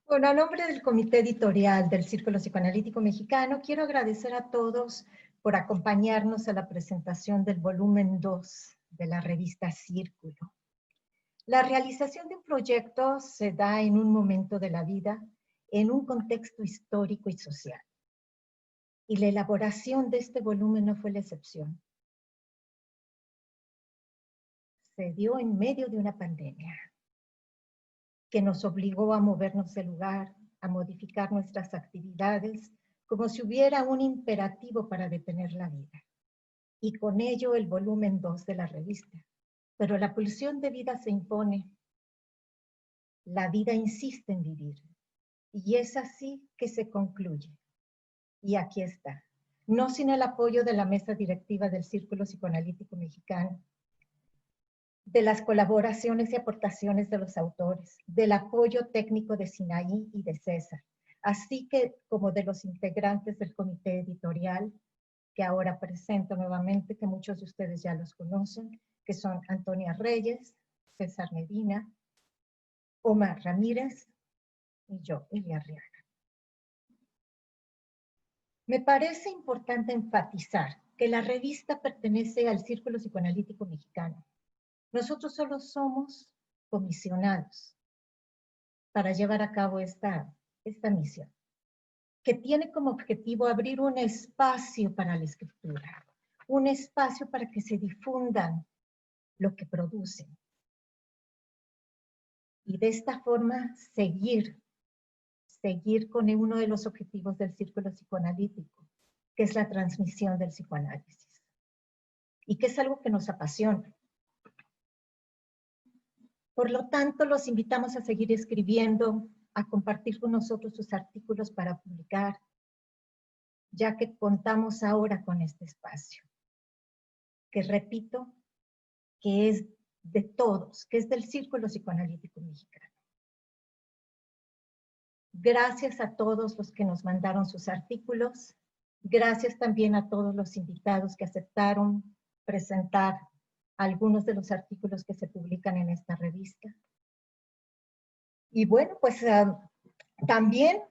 Bueno, a nombre del comité editorial del Círculo Psicoanalítico Mexicano, quiero agradecer a todos por acompañarnos a la presentación del volumen 2 de la revista Círculo. La realización de un proyecto se da en un momento de la vida, en un contexto histórico y social. Y la elaboración de este volumen no fue la excepción. Se dio en medio de una pandemia que nos obligó a movernos del lugar, a modificar nuestras actividades, como si hubiera un imperativo para detener la vida. Y con ello el volumen 2 de la revista. Pero la pulsión de vida se impone. La vida insiste en vivir. Y es así que se concluye. Y aquí está. No sin el apoyo de la mesa directiva del Círculo Psicoanalítico Mexicano, de las colaboraciones y aportaciones de los autores, del apoyo técnico de Sinaí y de César, así que como de los integrantes del comité editorial, que ahora presento nuevamente, que muchos de ustedes ya los conocen, que son Antonia Reyes, César Medina, Omar Ramírez y yo, Elia Arriaga. Me parece importante enfatizar que la revista pertenece al Círculo Psicoanalítico Mexicano. Nosotros solo somos comisionados para llevar a cabo esta misión, que tiene como objetivo abrir un espacio para la escritura, un espacio para que se difundan lo que producen. Y de esta forma seguir con uno de los objetivos del Círculo Psicoanalítico, que es la transmisión del psicoanálisis. Y que es algo que nos apasiona. Por lo tanto, los invitamos a seguir escribiendo, a compartir con nosotros sus artículos para publicar, ya que contamos ahora con este espacio, que repito, que es de todos, que es del Círculo Psicoanalítico Mexicano. Gracias a todos los que nos mandaron sus artículos, gracias también a todos los invitados que aceptaron presentar algunos de los artículos que se publican en esta revista. Y bueno, pues también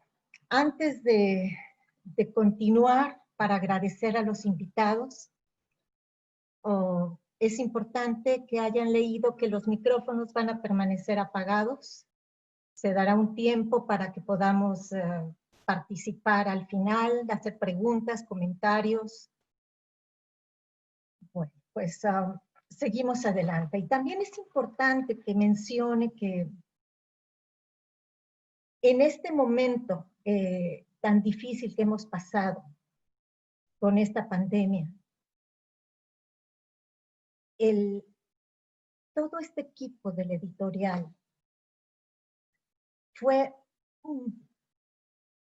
antes de continuar, para agradecer a los invitados, es importante que hayan leído que los micrófonos van a permanecer apagados. Se dará un tiempo para que podamos participar al final, hacer preguntas, comentarios. Bueno, pues seguimos adelante. Y también es importante que mencione que en este momento tan difícil que hemos pasado con esta pandemia, todo este equipo del editorial fue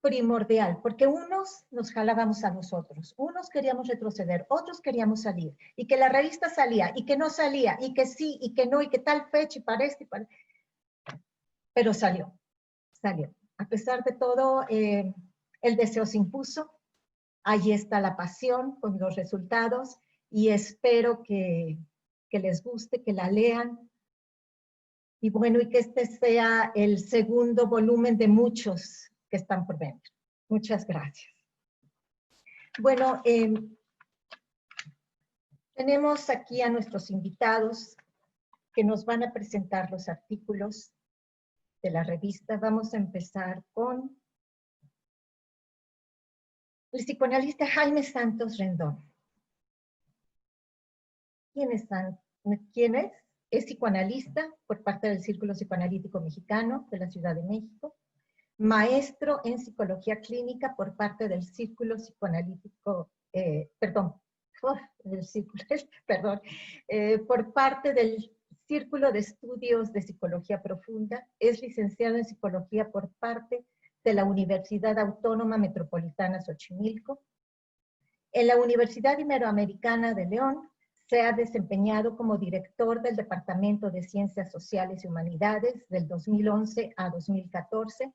primordial, porque unos nos jalábamos a nosotros, unos queríamos retroceder, otros queríamos salir, y que la revista salía, y que no salía, y que sí, y que no, y que tal fecha, y para esto, y para... Pero salió. A pesar de todo, el deseo se impuso, ahí está la pasión con los resultados, y espero que les guste, que la lean, y bueno, y que este sea el segundo volumen de muchos que están por venir. Muchas gracias. Bueno, tenemos aquí a nuestros invitados que nos van a presentar los artículos de la revista. Vamos a empezar con el psicoanalista Jaime Santos Rendón. ¿Quién es? Es psicoanalista por parte del Círculo Psicoanalítico Mexicano de la Ciudad de México, maestro en psicología clínica por parte del Círculo Psicoanalítico, por parte del Círculo de Estudios de Psicología Profunda, es licenciado en psicología por parte de la Universidad Autónoma Metropolitana Xochimilco. En la Universidad Iberoamericana de León se ha desempeñado como director del Departamento de Ciencias Sociales y Humanidades del 2011 a 2014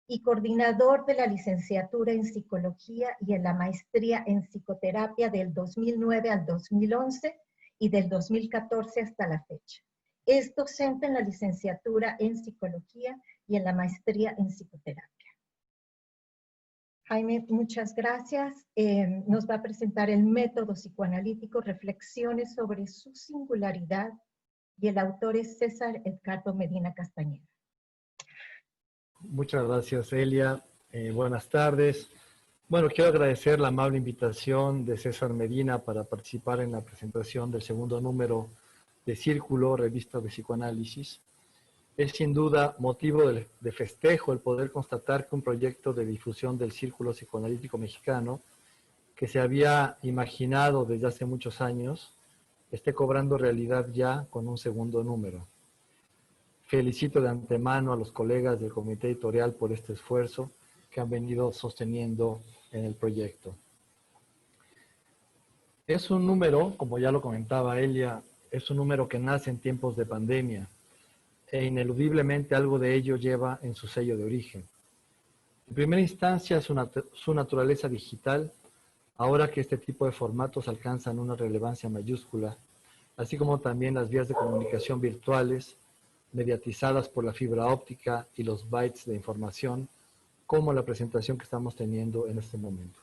y coordinador de la licenciatura en Psicología y en la maestría en Psicoterapia del 2009 al 2011 y del 2014 hasta la fecha. Es docente en la licenciatura en Psicología y en la maestría en psicoterapia. Jaime, muchas gracias. Nos va a presentar el método psicoanalítico, reflexiones sobre su singularidad, y el autor es César Edgardo Medina Castañeda. Muchas gracias, Elia. Buenas tardes. Bueno, quiero agradecer la amable invitación de César Medina para participar en la presentación del segundo número de Círculo, revista de psicoanálisis. Es sin duda motivo de festejo el poder constatar que un proyecto de difusión del Círculo Psicoanalítico Mexicano, que se había imaginado desde hace muchos años, esté cobrando realidad ya con un segundo número. Felicito de antemano a los colegas del comité editorial por este esfuerzo que han venido sosteniendo en el proyecto. Es un número, como ya lo comentaba Elia, es un número que nace en tiempos de pandemia, e ineludiblemente algo de ello lleva en su sello de origen. En primera instancia, su naturaleza digital, ahora que este tipo de formatos alcanzan una relevancia mayúscula, así como también las vías de comunicación virtuales, mediatizadas por la fibra óptica y los bytes de información, como la presentación que estamos teniendo en este momento.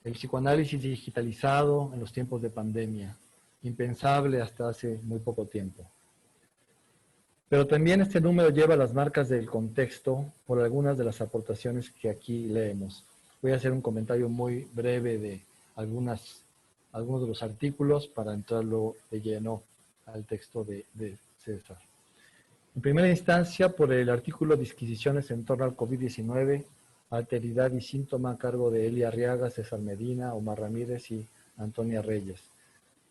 El psicoanálisis digitalizado en los tiempos de pandemia, impensable hasta hace muy poco tiempo. Pero también este número lleva las marcas del contexto por algunas de las aportaciones que aquí leemos. Voy a hacer un comentario muy breve de algunos de los artículos para entrar luego de lleno al texto de César. En primera instancia, por el artículo Disquisiciones en torno al COVID-19, alteridad y síntoma a cargo de Elia Arriaga, César Medina, Omar Ramírez y Antonia Reyes.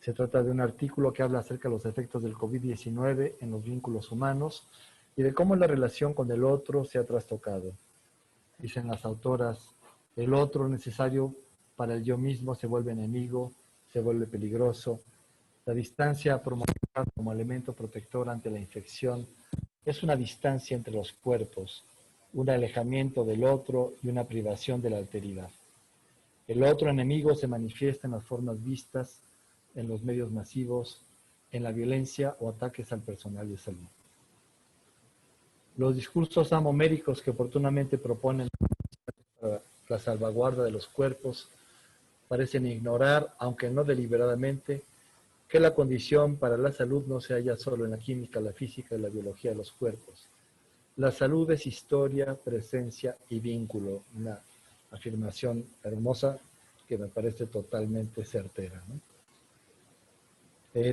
Se trata de un artículo que habla acerca de los efectos del COVID-19 en los vínculos humanos y de cómo la relación con el otro se ha trastocado. Dicen las autoras, el otro necesario para el yo mismo se vuelve enemigo, se vuelve peligroso. La distancia promovida como elemento protector ante la infección es una distancia entre los cuerpos, un alejamiento del otro y una privación de la alteridad. El otro enemigo se manifiesta en las formas vistas, en los medios masivos, en la violencia o ataques al personal de salud. Los discursos amoméricos que oportunamente proponen la salvaguarda de los cuerpos parecen ignorar, aunque no deliberadamente, que la condición para la salud no se halla solo en la química, la física y la biología de los cuerpos. La salud es historia, presencia y vínculo. Una afirmación hermosa que me parece totalmente certera, ¿no?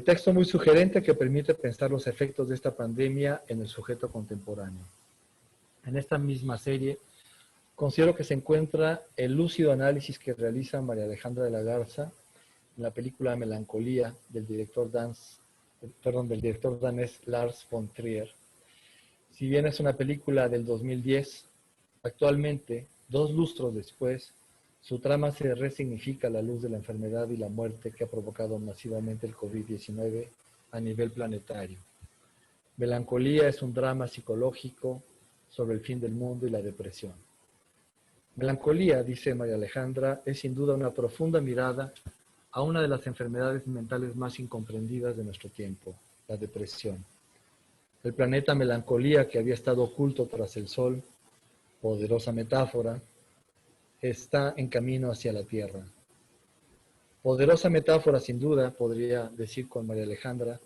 Texto muy sugerente que permite pensar los efectos de esta pandemia en el sujeto contemporáneo. En esta misma serie, considero que se encuentra el lúcido análisis que realiza María Alejandra de la Garza en la película Melancolía del director danés Lars von Trier. Si bien es una película del 2010, actualmente, 2 lustros después, su trama se resignifica a la luz de la enfermedad y la muerte que ha provocado masivamente el COVID-19 a nivel planetario. Melancolía es un drama psicológico sobre el fin del mundo y la depresión. Melancolía, dice María Alejandra, es sin duda una profunda mirada a una de las enfermedades mentales más incomprendidas de nuestro tiempo, la depresión. El planeta Melancolía, que había estado oculto tras el sol, poderosa metáfora, está en camino hacia la Tierra. Poderosa metáfora, sin duda, podría decir con María Alejandra,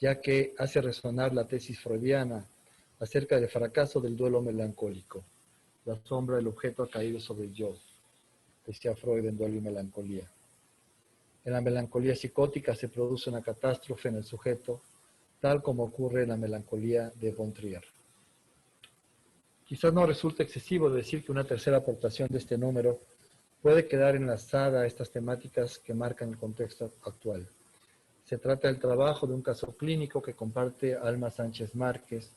ya que hace resonar la tesis freudiana acerca del fracaso del duelo melancólico. La sombra del objeto ha caído sobre el yo, decía Freud en Duelo y Melancolía. En la melancolía psicótica se produce una catástrofe en el sujeto, tal como ocurre en la melancolía de von Trier. Quizás no resulte excesivo decir que una tercera aportación de este número puede quedar enlazada a estas temáticas que marcan el contexto actual. Se trata del trabajo de un caso clínico que comparte Alma Sánchez Márquez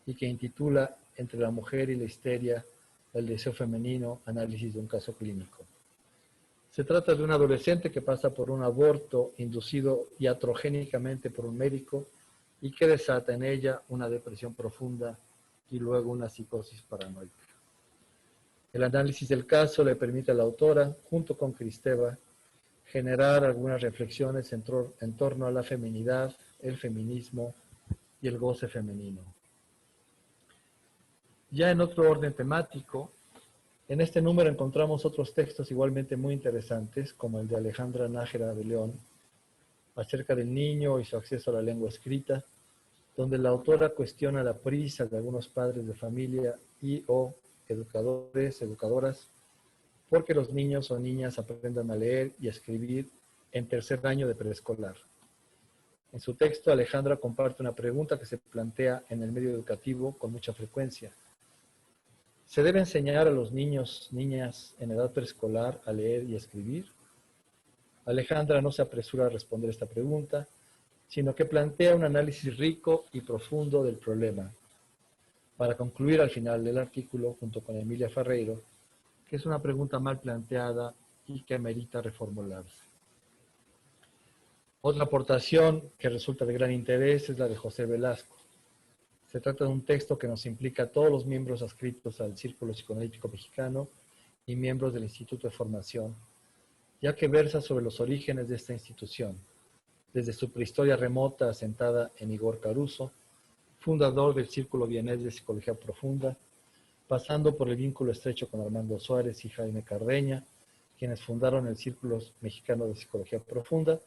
y que intitula Entre la mujer y la histeria, el deseo femenino, análisis de un caso clínico. Se trata de un adolescente que pasa por un aborto inducido iatrogénicamente por un médico y que desata en ella una depresión profunda y luego una psicosis paranoica. El análisis del caso le permite a la autora, junto con Kristeva, generar algunas reflexiones en torno a la feminidad, el feminismo y el goce femenino. Ya en otro orden temático, en este número encontramos otros textos igualmente muy interesantes, como el de Alejandra Nájera de León, acerca del niño y su acceso a la lengua escrita, donde la autora cuestiona la prisa de algunos padres de familia y o educadores, educadoras, porque los niños o niñas aprendan a leer y a escribir en tercer año de preescolar. En su texto, Alejandra comparte una pregunta que se plantea en el medio educativo con mucha frecuencia. ¿Se debe enseñar a los niños, niñas en edad preescolar a leer y a escribir? Alejandra no se apresura a responder esta pregunta, sino que plantea un análisis rico y profundo del problema, para concluir al final del artículo, junto con Emilia Ferreiro, que es una pregunta mal planteada y que amerita reformularse. Otra aportación que resulta de gran interés es la de José Velasco. Se trata de un texto que nos implica a todos los miembros adscritos al Círculo Psicoanalítico Mexicano y miembros del Instituto de Formación, ya que versa sobre los orígenes de esta institución, desde su prehistoria remota asentada en Igor Caruso, fundador del Círculo Vienés de Psicología Profunda, pasando por el vínculo estrecho con Armando Suárez y Jaime Cardeña, quienes fundaron el Círculo Mexicano de Psicología Profunda,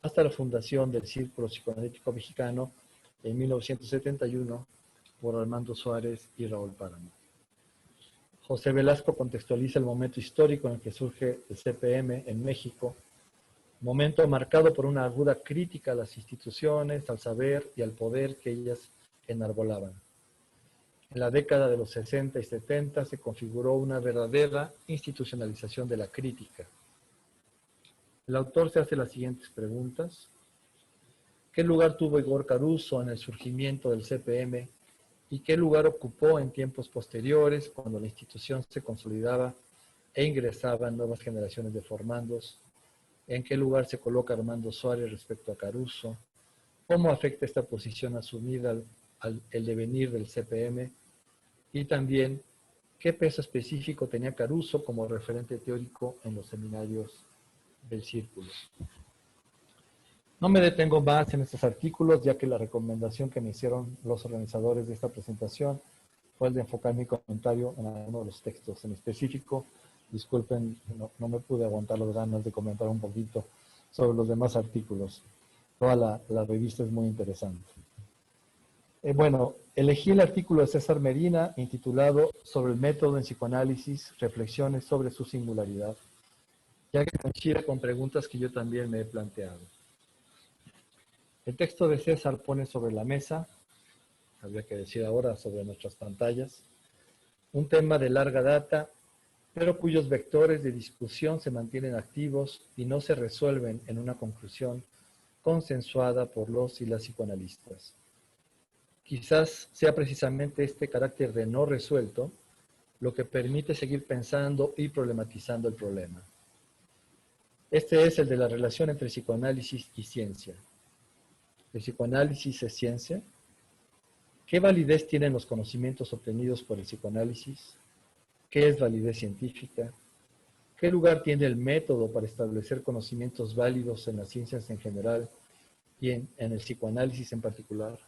hasta la fundación del Círculo Psicoanalítico Mexicano en 1971 por Armando Suárez y Raúl Páramo. José Velasco contextualiza el momento histórico en el que surge el CPM en México, momento marcado por una aguda crítica a las instituciones, al saber y al poder que ellas enarbolaban. En la década de los 60 y 70 se configuró una verdadera institucionalización de la crítica. El autor se hace las siguientes preguntas. ¿Qué lugar tuvo Igor Caruso en el surgimiento del CPM y qué lugar ocupó en tiempos posteriores cuando la institución se consolidaba e ingresaban nuevas generaciones de formandos? ¿En qué lugar se coloca Armando Suárez respecto a Caruso? ¿Cómo afecta esta posición asumida el devenir del CPM? Y también, ¿qué peso específico tenía Caruso como referente teórico en los seminarios del Círculo? No me detengo más en estos artículos, ya que la recomendación que me hicieron los organizadores de esta presentación fue el de enfocar mi comentario en alguno de los textos en específico. Disculpen, no me pude aguantar las ganas de comentar un poquito sobre los demás artículos. Toda la revista es muy interesante. Bueno, elegí el artículo de César Medina intitulado Sobre el método en psicoanálisis, reflexiones sobre su singularidad, ya que coincide con preguntas que yo también me he planteado. El texto de César pone sobre la mesa, habría que decir ahora sobre nuestras pantallas, un tema de larga data, pero cuyos vectores de discusión se mantienen activos y no se resuelven en una conclusión consensuada por los y las psicoanalistas. Quizás sea precisamente este carácter de no resuelto lo que permite seguir pensando y problematizando el problema. Este es el de la relación entre psicoanálisis y ciencia. ¿El psicoanálisis es ciencia? ¿Qué validez tienen los conocimientos obtenidos por el psicoanálisis? ¿Qué es validez científica? ¿Qué lugar tiene el método para establecer conocimientos válidos en las ciencias en general y en el psicoanálisis en particular?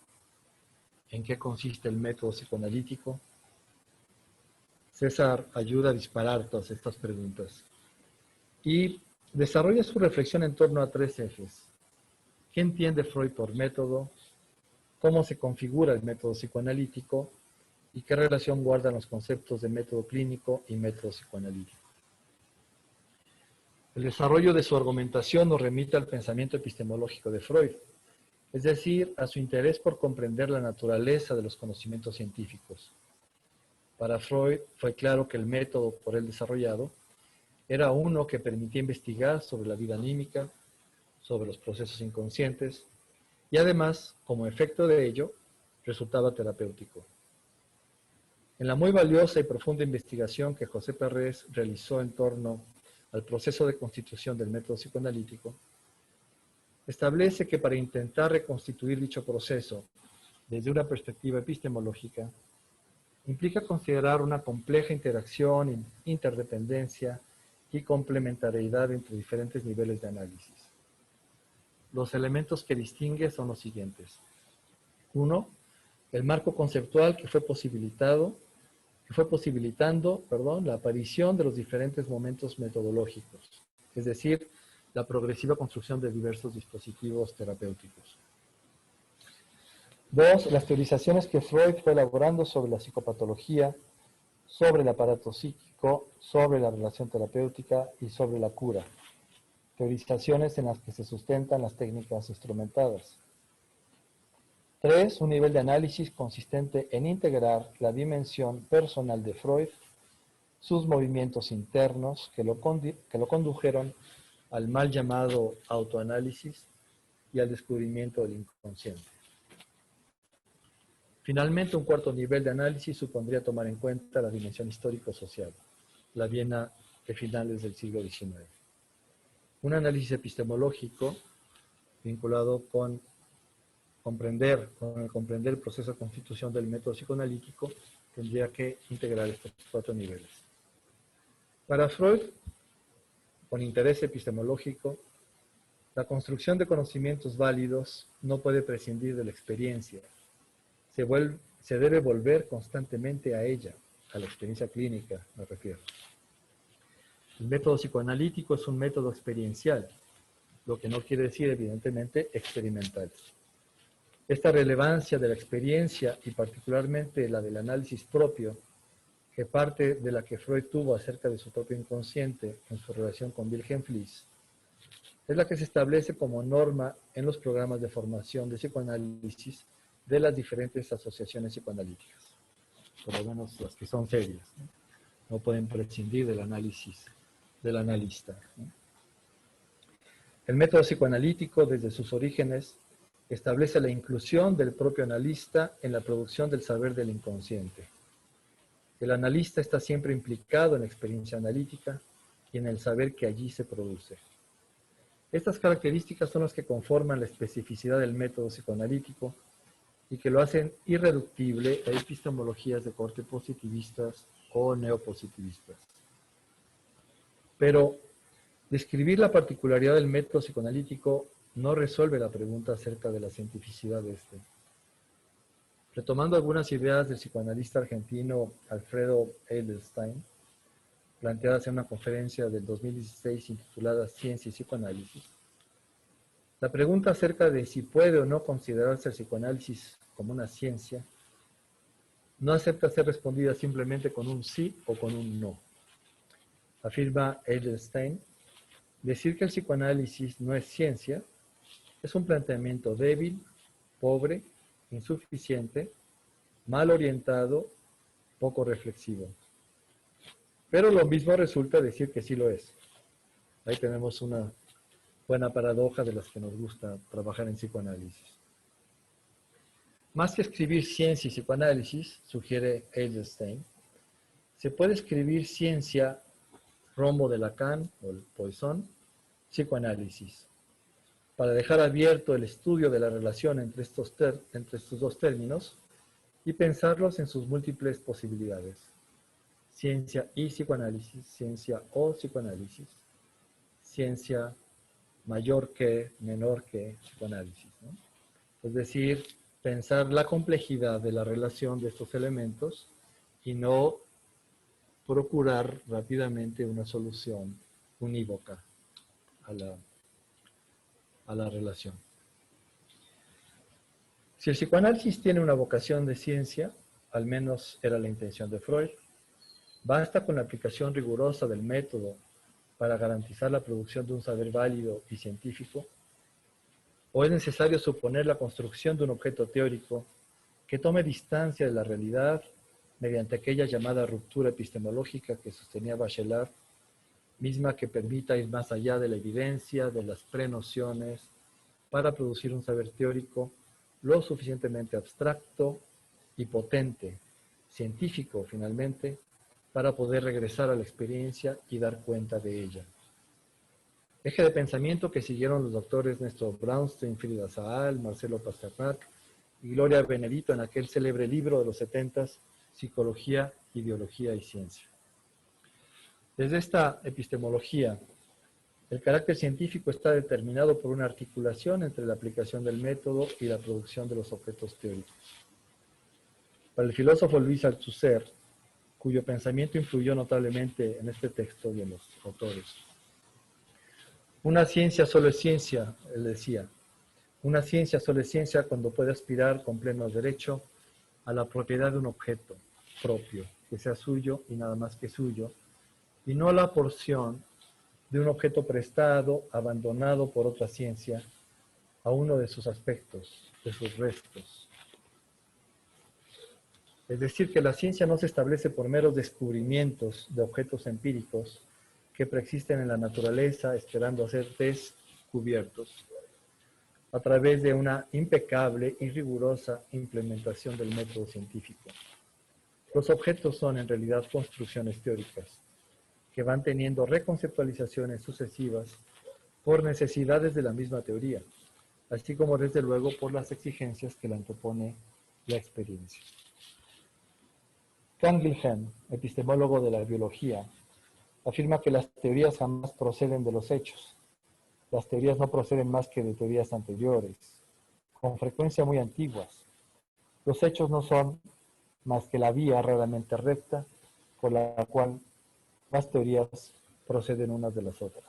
¿En qué consiste el método psicoanalítico? César ayuda a disparar todas estas preguntas y desarrolla su reflexión en torno a tres ejes. ¿Qué entiende Freud por método? ¿Cómo se configura el método psicoanalítico? ¿Y qué relación guardan los conceptos de método clínico y método psicoanalítico? El desarrollo de su argumentación nos remite al pensamiento epistemológico de Freud, es decir, a su interés por comprender la naturaleza de los conocimientos científicos. Para Freud fue claro que el método por él desarrollado era uno que permitía investigar sobre la vida anímica, sobre los procesos inconscientes, y además, como efecto de ello, resultaba terapéutico. En la muy valiosa y profunda investigación que José Perrés realizó en torno al proceso de constitución del método psicoanalítico, establece que para intentar reconstituir dicho proceso desde una perspectiva epistemológica, implica considerar una compleja interacción, interdependencia y complementariedad entre diferentes niveles de análisis. Los elementos que distingue son los siguientes. 1. El marco conceptual que fue posibilitado que fue posibilitando, la aparición de los diferentes momentos metodológicos, es decir, la progresiva construcción de diversos dispositivos terapéuticos. 2. Las teorizaciones que Freud fue elaborando sobre la psicopatología, sobre el aparato psíquico, sobre la relación terapéutica y sobre la cura. Teorizaciones en las que se sustentan las técnicas instrumentadas. 3. Un nivel de análisis consistente en integrar la dimensión personal de Freud, sus movimientos internos que lo condujeron al mal llamado autoanálisis y al descubrimiento del inconsciente. Finalmente, un cuarto nivel de análisis supondría tomar en cuenta la dimensión histórico-social, la Viena de finales del siglo XIX. Un análisis epistemológico vinculado con comprender el proceso de constitución del método psicoanalítico tendría que integrar estos cuatro niveles. Para Freud, con interés epistemológico, la construcción de conocimientos válidos no puede prescindir de la experiencia. Se debe volver constantemente a ella, a la experiencia clínica, me refiero. El método psicoanalítico es un método experiencial, lo que no quiere decir, evidentemente, experimental. Esta relevancia de la experiencia, y particularmente la del análisis propio, que parte de la que Freud tuvo acerca de su propio inconsciente en su relación con Wilhelm Fliess, es la que se establece como norma en los programas de formación de psicoanálisis de las diferentes asociaciones psicoanalíticas, por lo menos las que son serias, no pueden prescindir del análisis del analista. El método psicoanalítico, desde sus orígenes, establece la inclusión del propio analista en la producción del saber del inconsciente. El analista está siempre implicado en la experiencia analítica y en el saber que allí se produce. Estas características son las que conforman la especificidad del método psicoanalítico y que lo hacen irreductible a epistemologías de corte positivistas o neopositivistas. Pero describir la particularidad del método psicoanalítico no resuelve la pregunta acerca de la cientificidad de este. Retomando algunas ideas del psicoanalista argentino Alfredo Edelstein, planteadas en una conferencia del 2016 intitulada Ciencia y Psicoanálisis, la pregunta acerca de si puede o no considerarse el psicoanálisis como una ciencia no acepta ser respondida simplemente con un sí o con un no. Afirma Edelstein, decir que el psicoanálisis no es ciencia es un planteamiento débil, pobre, insuficiente, mal orientado, poco reflexivo. Pero lo mismo resulta decir que sí lo es. Ahí tenemos una buena paradoja de las que nos gusta trabajar en psicoanálisis. Más que escribir ciencia y psicoanálisis, sugiere Edelstein, se puede escribir ciencia, rumbo de Lacan o el Poisson, psicoanálisis, para dejar abierto el estudio de la relación entre estos dos términos y pensarlos en sus múltiples posibilidades. Ciencia y psicoanálisis, ciencia o psicoanálisis, ciencia mayor que, menor que psicoanálisis, ¿no? Es decir, pensar la complejidad de la relación de estos elementos y no procurar rápidamente una solución unívoca a la relación. Si el psicoanálisis tiene una vocación de ciencia, al menos era la intención de Freud, basta con la aplicación rigurosa del método para garantizar la producción de un saber válido y científico, o es necesario suponer la construcción de un objeto teórico que tome distancia de la realidad mediante aquella llamada ruptura epistemológica que sostenía Bachelard, misma que permita ir más allá de la evidencia, de las prenociones, para producir un saber teórico lo suficientemente abstracto y potente, científico finalmente, para poder regresar a la experiencia y dar cuenta de ella. Eje de pensamiento que siguieron los doctores Néstor Brownstein, Frida Saal, Marcelo Pasternak y Gloria Benedito en aquel célebre libro de los 70s, Psicología, Ideología y Ciencia. Desde esta epistemología, el carácter científico está determinado por una articulación entre la aplicación del método y la producción de los objetos teóricos. Para el filósofo Luis Althusser, cuyo pensamiento influyó notablemente en este texto y en los autores. Una ciencia solo es ciencia, él decía. Una ciencia solo es ciencia cuando puede aspirar con pleno derecho a la propiedad de un objeto propio, que sea suyo y nada más que suyo, y no la porción de un objeto prestado, abandonado por otra ciencia, a uno de sus aspectos, de sus restos. Es decir, que la ciencia no se establece por meros descubrimientos de objetos empíricos que preexisten en la naturaleza esperando a ser descubiertos a través de una impecable y rigurosa implementación del método científico. Los objetos son en realidad construcciones teóricas que van teniendo reconceptualizaciones sucesivas por necesidades de la misma teoría, así como desde luego por las exigencias que le antepone la experiencia. Canguilhem, epistemólogo de la biología, afirma que las teorías jamás proceden de los hechos. Las teorías no proceden más que de teorías anteriores, con frecuencia muy antiguas. Los hechos no son más que la vía raramente recta por la cual las teorías proceden unas de las otras.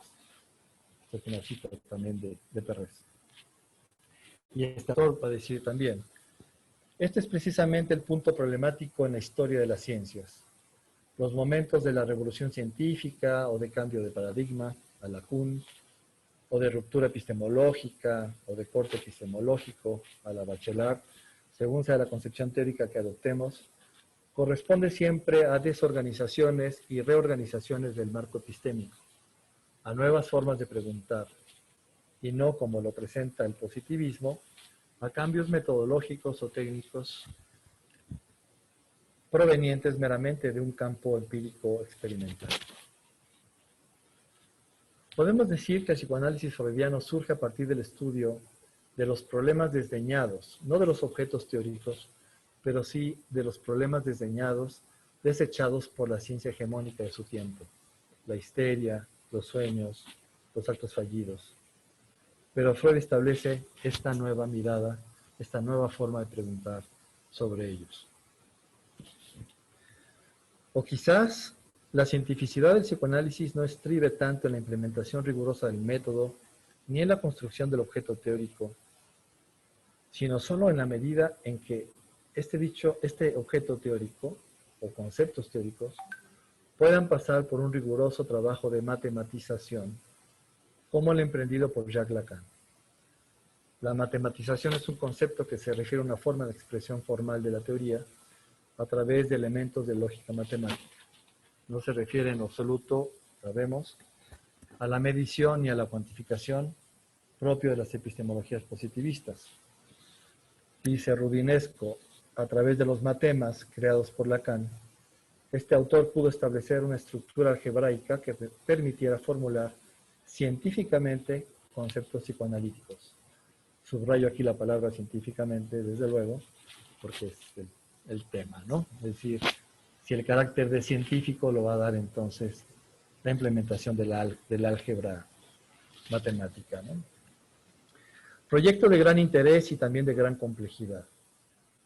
Esta es una cita también de Perres. Y este autor va a decir también, este es precisamente el punto problemático en la historia de las ciencias. Los momentos de la revolución científica o de cambio de paradigma, a la Kuhn, o de ruptura epistemológica, o de corte epistemológico, a la Bachelard, según sea la concepción teórica que adoptemos, corresponde siempre a desorganizaciones y reorganizaciones del marco epistémico, a nuevas formas de preguntar, y no, como lo presenta el positivismo, a cambios metodológicos o técnicos provenientes meramente de un campo empírico experimental. Podemos decir que el psicoanálisis freudiano surge a partir del estudio de los problemas desdeñados, no de los objetos teóricos, pero sí de los problemas desdeñados, desechados por la ciencia hegemónica de su tiempo, la histeria, los sueños, los actos fallidos. Pero Freud establece esta nueva mirada, esta nueva forma de preguntar sobre ellos. O quizás la cientificidad del psicoanálisis no estribe tanto en la implementación rigurosa del método, ni en la construcción del objeto teórico, sino solo en la medida en que este objeto teórico, o conceptos teóricos, puedan pasar por un riguroso trabajo de matematización, como el emprendido por Jacques Lacan. La matematización es un concepto que se refiere a una forma de expresión formal de la teoría a través de elementos de lógica matemática. No se refiere en absoluto, sabemos, a la medición ni a la cuantificación propio de las epistemologías positivistas. Dice Rudinesco, a través de los matemas creados por Lacan, este autor pudo establecer una estructura algebraica que permitiera formular científicamente conceptos psicoanalíticos. Subrayo aquí la palabra científicamente, desde luego, porque es el tema, ¿no? Es decir, si el carácter de científico lo va a dar entonces la implementación del álgebra matemática, ¿no? Proyecto de gran interés y también de gran complejidad.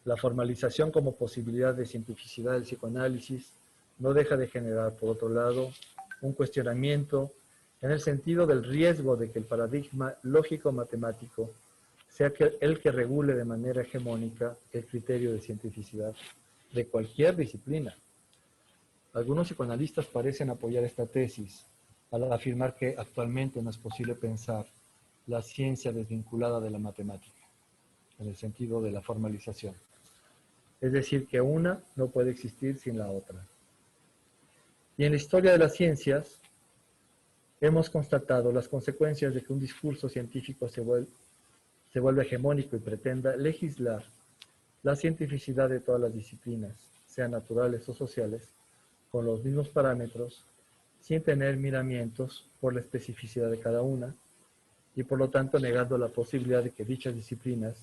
La formalización como posibilidad de cientificidad del psicoanálisis no deja de generar, por otro lado, un cuestionamiento en el sentido del riesgo de que el paradigma lógico-matemático sea el que regule de manera hegemónica el criterio de cientificidad de cualquier disciplina. Algunos psicoanalistas parecen apoyar esta tesis al afirmar que actualmente no es posible pensar la ciencia desvinculada de la matemática, en el sentido de la formalización. Es decir, que una no puede existir sin la otra. Y en la historia de las ciencias hemos constatado las consecuencias de que un discurso científico se vuelve hegemónico y pretenda legislar la cientificidad de todas las disciplinas, sean naturales o sociales, con los mismos parámetros, sin tener miramientos por la especificidad de cada una, y por lo tanto negando la posibilidad de que dichas disciplinas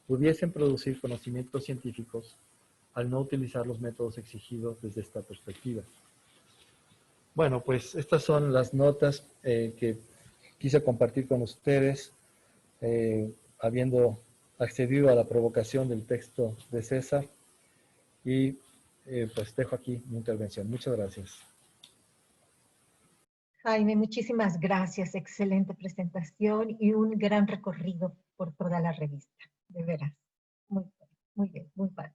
pudiesen producir conocimientos científicos al no utilizar los métodos exigidos desde esta perspectiva. Bueno, pues estas son las notas que quise compartir con ustedes, habiendo accedido a la provocación del texto de César, y pues dejo aquí mi intervención. Muchas gracias. Jaime, muchísimas gracias. Excelente presentación y un gran recorrido por toda la revista. De veras. Muy bien, muy padre.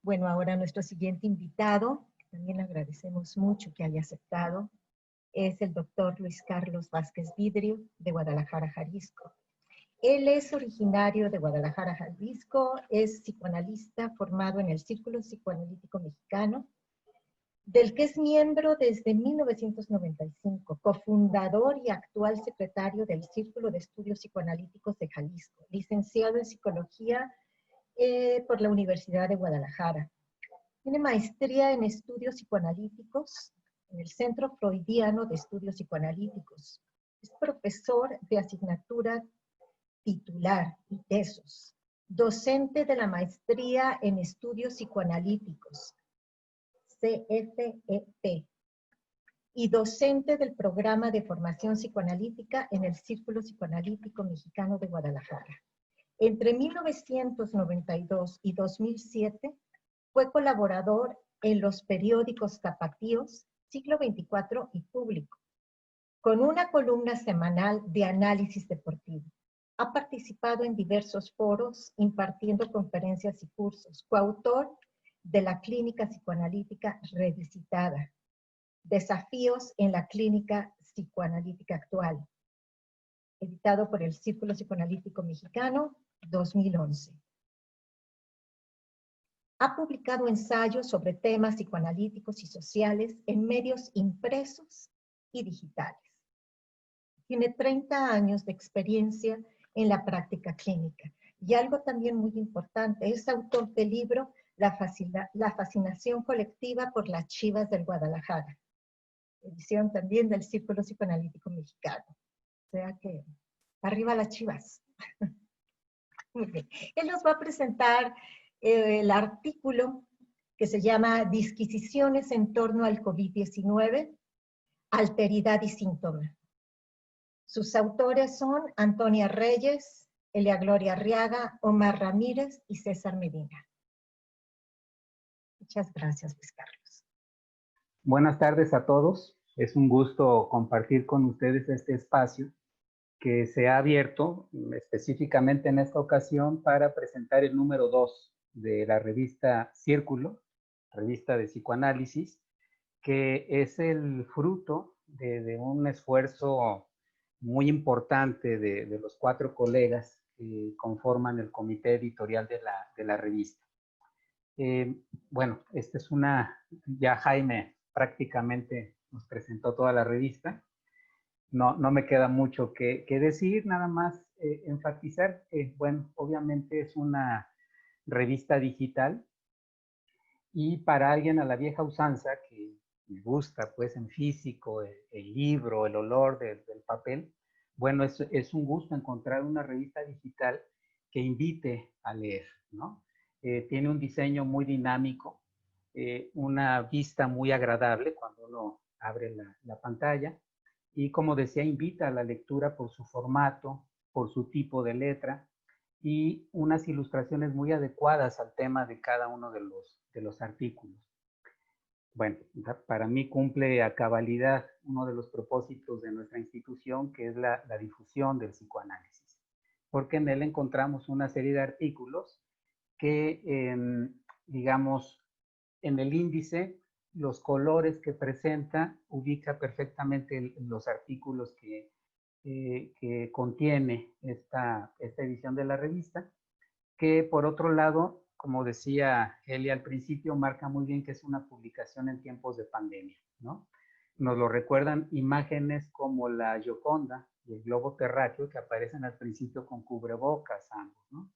Bueno, ahora nuestro siguiente invitado, que también agradecemos mucho que haya aceptado, es el doctor Luis Carlos Vázquez Vidrio, de Guadalajara, Jalisco. Él es originario de Guadalajara, Jalisco, es psicoanalista formado en el Círculo Psicoanalítico Mexicano, del que es miembro desde 1995, cofundador y actual secretario del Círculo de Estudios Psicoanalíticos de Jalisco, licenciado en Psicología por la Universidad de Guadalajara. Tiene maestría en estudios psicoanalíticos en el Centro Freudiano de Estudios Psicoanalíticos. Es profesor de asignatura titular y tesos, docente de la maestría en estudios psicoanalíticos, CFEP, y docente del programa de formación psicoanalítica en el Círculo Psicoanalítico Mexicano de Guadalajara. Entre 1992 y 2007 fue colaborador en los periódicos tapatíos Siglo XXIV y Público, con una columna semanal de análisis deportivo. Ha participado en diversos foros, impartiendo conferencias y cursos. Coautor de la Clínica Psicoanalítica Revisitada, Desafíos en la Clínica Psicoanalítica Actual, editado por el Círculo Psicoanalítico Mexicano, 2011. Ha publicado ensayos sobre temas psicoanalíticos y sociales en medios impresos y digitales. Tiene 30 años de experiencia en la práctica clínica. Y algo también muy importante, es autor del libro La fascinación colectiva por las Chivas del Guadalajara, edición también del Círculo Psicoanalítico Mexicano. O sea que, arriba las Chivas. Muy bien. Él nos va a presentar el artículo que se llama Disquisiciones en torno al COVID-19, alteridad y síntoma. Sus autores son Antonia Reyes, Elia Gloria Arriaga, Omar Ramírez y César Medina. Muchas gracias, Luis Carlos. Buenas tardes a todos. Es un gusto compartir con ustedes este espacio que se ha abierto específicamente en esta ocasión para presentar el número 2 de la revista Círculo, revista de psicoanálisis, que es el fruto de un esfuerzo muy importante de los 4 colegas que conforman el comité editorial de la revista. Bueno, esta es ya Jaime prácticamente nos presentó toda la revista. No me queda mucho que decir, nada más enfatizar que, bueno, obviamente es una revista digital y para alguien a la vieja usanza que le gusta, pues, en físico, el libro, el olor del papel, bueno, es un gusto encontrar una revista digital que invite a leer, ¿no? Tiene un diseño muy dinámico, una vista muy agradable cuando uno abre la pantalla y, como decía, invita a la lectura por su formato, por su tipo de letra y unas ilustraciones muy adecuadas al tema de cada uno de los artículos. Bueno, para mí cumple a cabalidad uno de los propósitos de nuestra institución, que es la difusión del psicoanálisis, porque en él encontramos una serie de artículos que, digamos, en el índice, los colores que presenta ubica perfectamente los artículos que contiene esta edición de la revista, que por otro lado, como decía Elia al principio, marca muy bien que es una publicación en tiempos de pandemia, ¿no? Nos lo recuerdan imágenes como la Gioconda y el globo terráqueo que aparecen al principio con cubrebocas ambos, ¿no?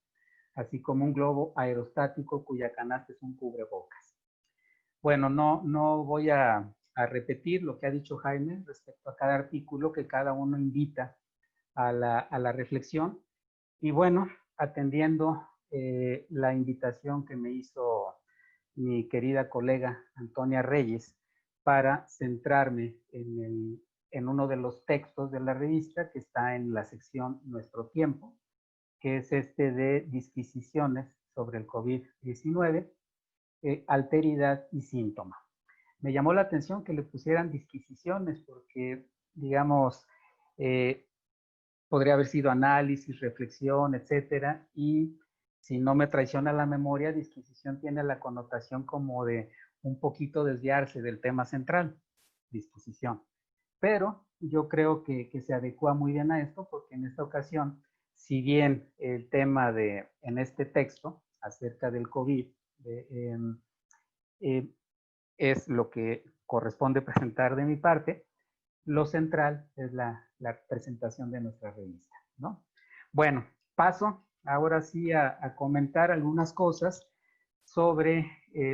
Así como un globo aerostático cuya canasta es un cubrebocas. Bueno, no voy a repetir lo que ha dicho Jaime respecto a cada artículo, que cada uno invita a la reflexión. Y bueno, atendiendo la invitación que me hizo mi querida colega Antonia Reyes para centrarme en uno de los textos de la revista que está en la sección Nuestro Tiempo, que es este de disquisiciones sobre el COVID-19. alteridad y síntoma. Me llamó la atención que le pusieran disquisiciones porque, digamos, podría haber sido análisis, reflexión, etcétera, y si no me traiciona la memoria, disquisición tiene la connotación como de un poquito desviarse del tema central, disquisición. Pero yo creo que se adecua muy bien a esto porque en esta ocasión, si bien el tema en este texto acerca del COVID es lo que corresponde presentar de mi parte, lo central es la presentación de nuestra revista, ¿no? Bueno, paso ahora sí a comentar algunas cosas sobre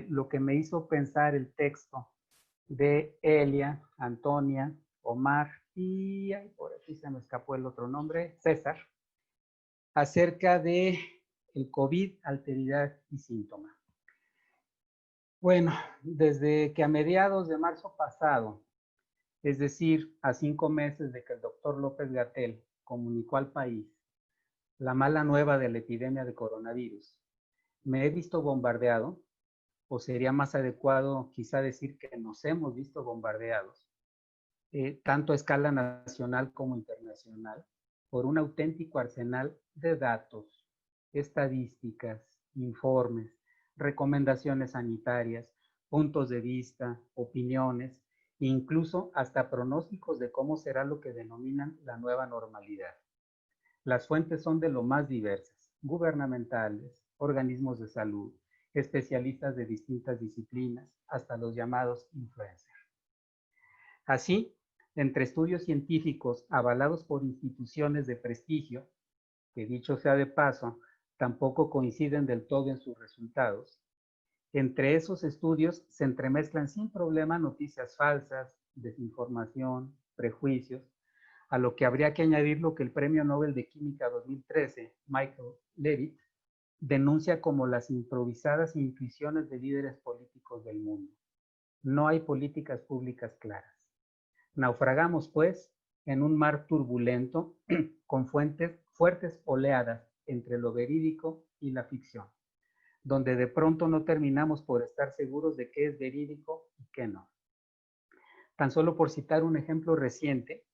lo que me hizo pensar el texto de Elia, Antonia, Omar y por aquí se me escapó el otro nombre, César, acerca de el COVID, alteridad y síntoma. Bueno, desde que a mediados de marzo pasado, es decir, a 5 meses de que el doctor López-Gatell comunicó al país la mala nueva de la epidemia de coronavirus, me he visto bombardeado, o sería más adecuado quizá decir que nos hemos visto bombardeados, tanto a escala nacional como internacional, por un auténtico arsenal de datos, estadísticas, informes, recomendaciones sanitarias, puntos de vista, opiniones, incluso hasta pronósticos de cómo será lo que denominan la nueva normalidad. Las fuentes son de lo más diversas, gubernamentales, organismos de salud, especialistas de distintas disciplinas, hasta los llamados influencers. Así, entre estudios científicos avalados por instituciones de prestigio, que dicho sea de paso, tampoco coinciden del todo en sus resultados, entre esos estudios se entremezclan sin problema noticias falsas, desinformación, prejuicios, a lo que habría que añadir lo que el Premio Nobel de Química 2013, Michael Levitt, denuncia como las improvisadas intuiciones de líderes políticos del mundo. No hay políticas públicas claras. Naufragamos, pues, en un mar turbulento con fuertes oleadas entre lo verídico y la ficción, donde de pronto no terminamos por estar seguros de qué es verídico y qué no. Tan solo por citar un ejemplo reciente,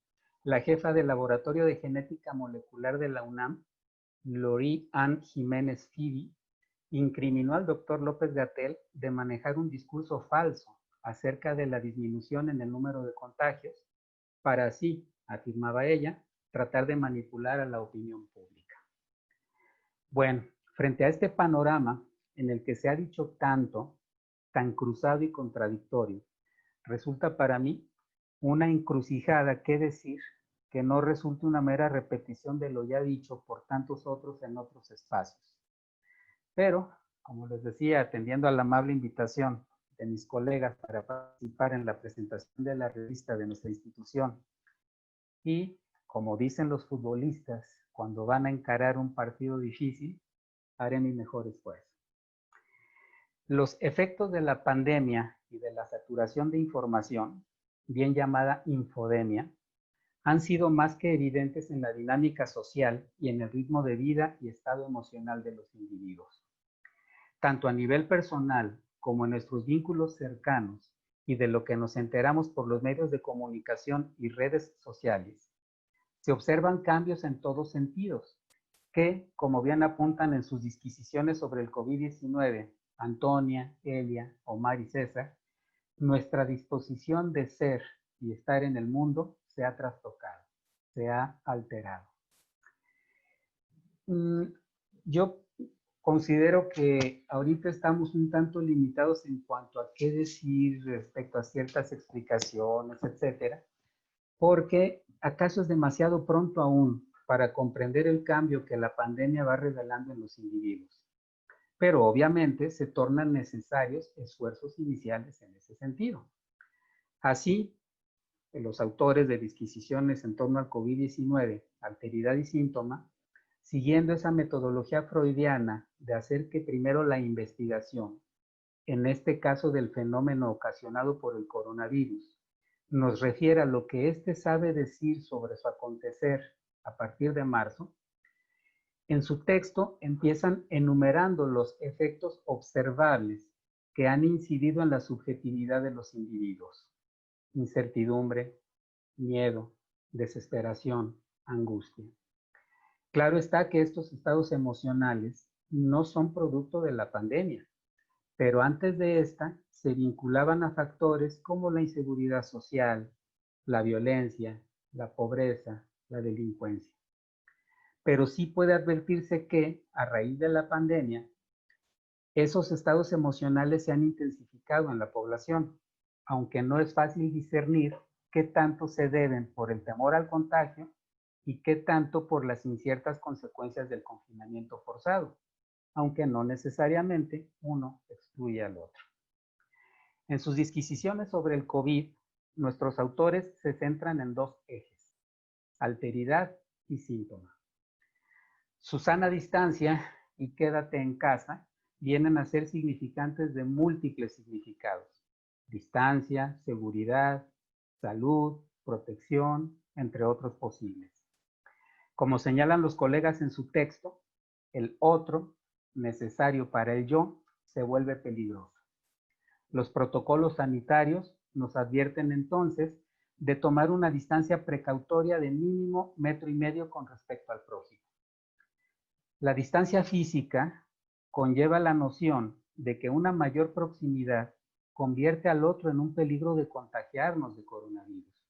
la jefa del Laboratorio de Genética Molecular de la UNAM, Lori Ann Jiménez Fidi, incriminó al doctor López-Gatell de manejar un discurso falso acerca de la disminución en el número de contagios, para así, afirmaba ella, tratar de manipular a la opinión pública. Bueno, frente a este panorama en el que se ha dicho tanto, tan cruzado y contradictorio, resulta para mí una encrucijada que decir que no resulte una mera repetición de lo ya dicho por tantos otros en otros espacios. Pero, como les decía, atendiendo a la amable invitación de mis colegas para participar en la presentación de la revista de nuestra institución, y como dicen los futbolistas, cuando van a encarar un partido difícil, haré mi mejor esfuerzo. Los efectos de la pandemia y de la saturación de información, bien llamada infodemia, han sido más que evidentes en la dinámica social y en el ritmo de vida y estado emocional de los individuos. Tanto a nivel personal como en nuestros vínculos cercanos y de lo que nos enteramos por los medios de comunicación y redes sociales, se observan cambios en todos sentidos que, como bien apuntan en sus disquisiciones sobre el COVID-19, Antonia, Elia, Omar y César, nuestra disposición de ser y estar en el mundo se ha trastocado, se ha alterado. Yo considero que ahorita estamos un tanto limitados en cuanto a qué decir respecto a ciertas explicaciones, etcétera, porque acaso es demasiado pronto aún para comprender el cambio que la pandemia va revelando en los individuos. Pero obviamente se tornan necesarios esfuerzos iniciales en ese sentido. Así, los autores de disquisiciones en torno al COVID-19, alteridad y síntoma, siguiendo esa metodología freudiana de hacer que primero la investigación, en este caso del fenómeno ocasionado por el coronavirus, nos refiere a lo que éste sabe decir sobre su acontecer a partir de marzo, en su texto empiezan enumerando los efectos observables que han incidido en la subjetividad de los individuos. Incertidumbre, miedo, desesperación, angustia. Claro está que estos estados emocionales no son producto de la pandemia, pero antes de esta se vinculaban a factores como la inseguridad social, la violencia, la pobreza, la delincuencia. Pero sí puede advertirse que, a raíz de la pandemia, esos estados emocionales se han intensificado en la población, aunque no es fácil discernir qué tanto se deben por el temor al contagio y qué tanto por las inciertas consecuencias del confinamiento forzado, aunque no necesariamente uno excluye al otro. En sus disquisiciones sobre el COVID, nuestros autores se centran en dos ejes: alteridad y síntoma. Su sana distancia y quédate en casa vienen a ser significantes de múltiples significados: distancia, seguridad, salud, protección, entre otros posibles. Como señalan los colegas en su texto, el otro, necesario para el yo, se vuelve peligroso. Los protocolos sanitarios nos advierten entonces de tomar una distancia precautoria de mínimo 1,5 metros con respecto al prójimo. La distancia física conlleva la noción de que una mayor proximidad convierte al otro en un peligro de contagiarnos de coronavirus.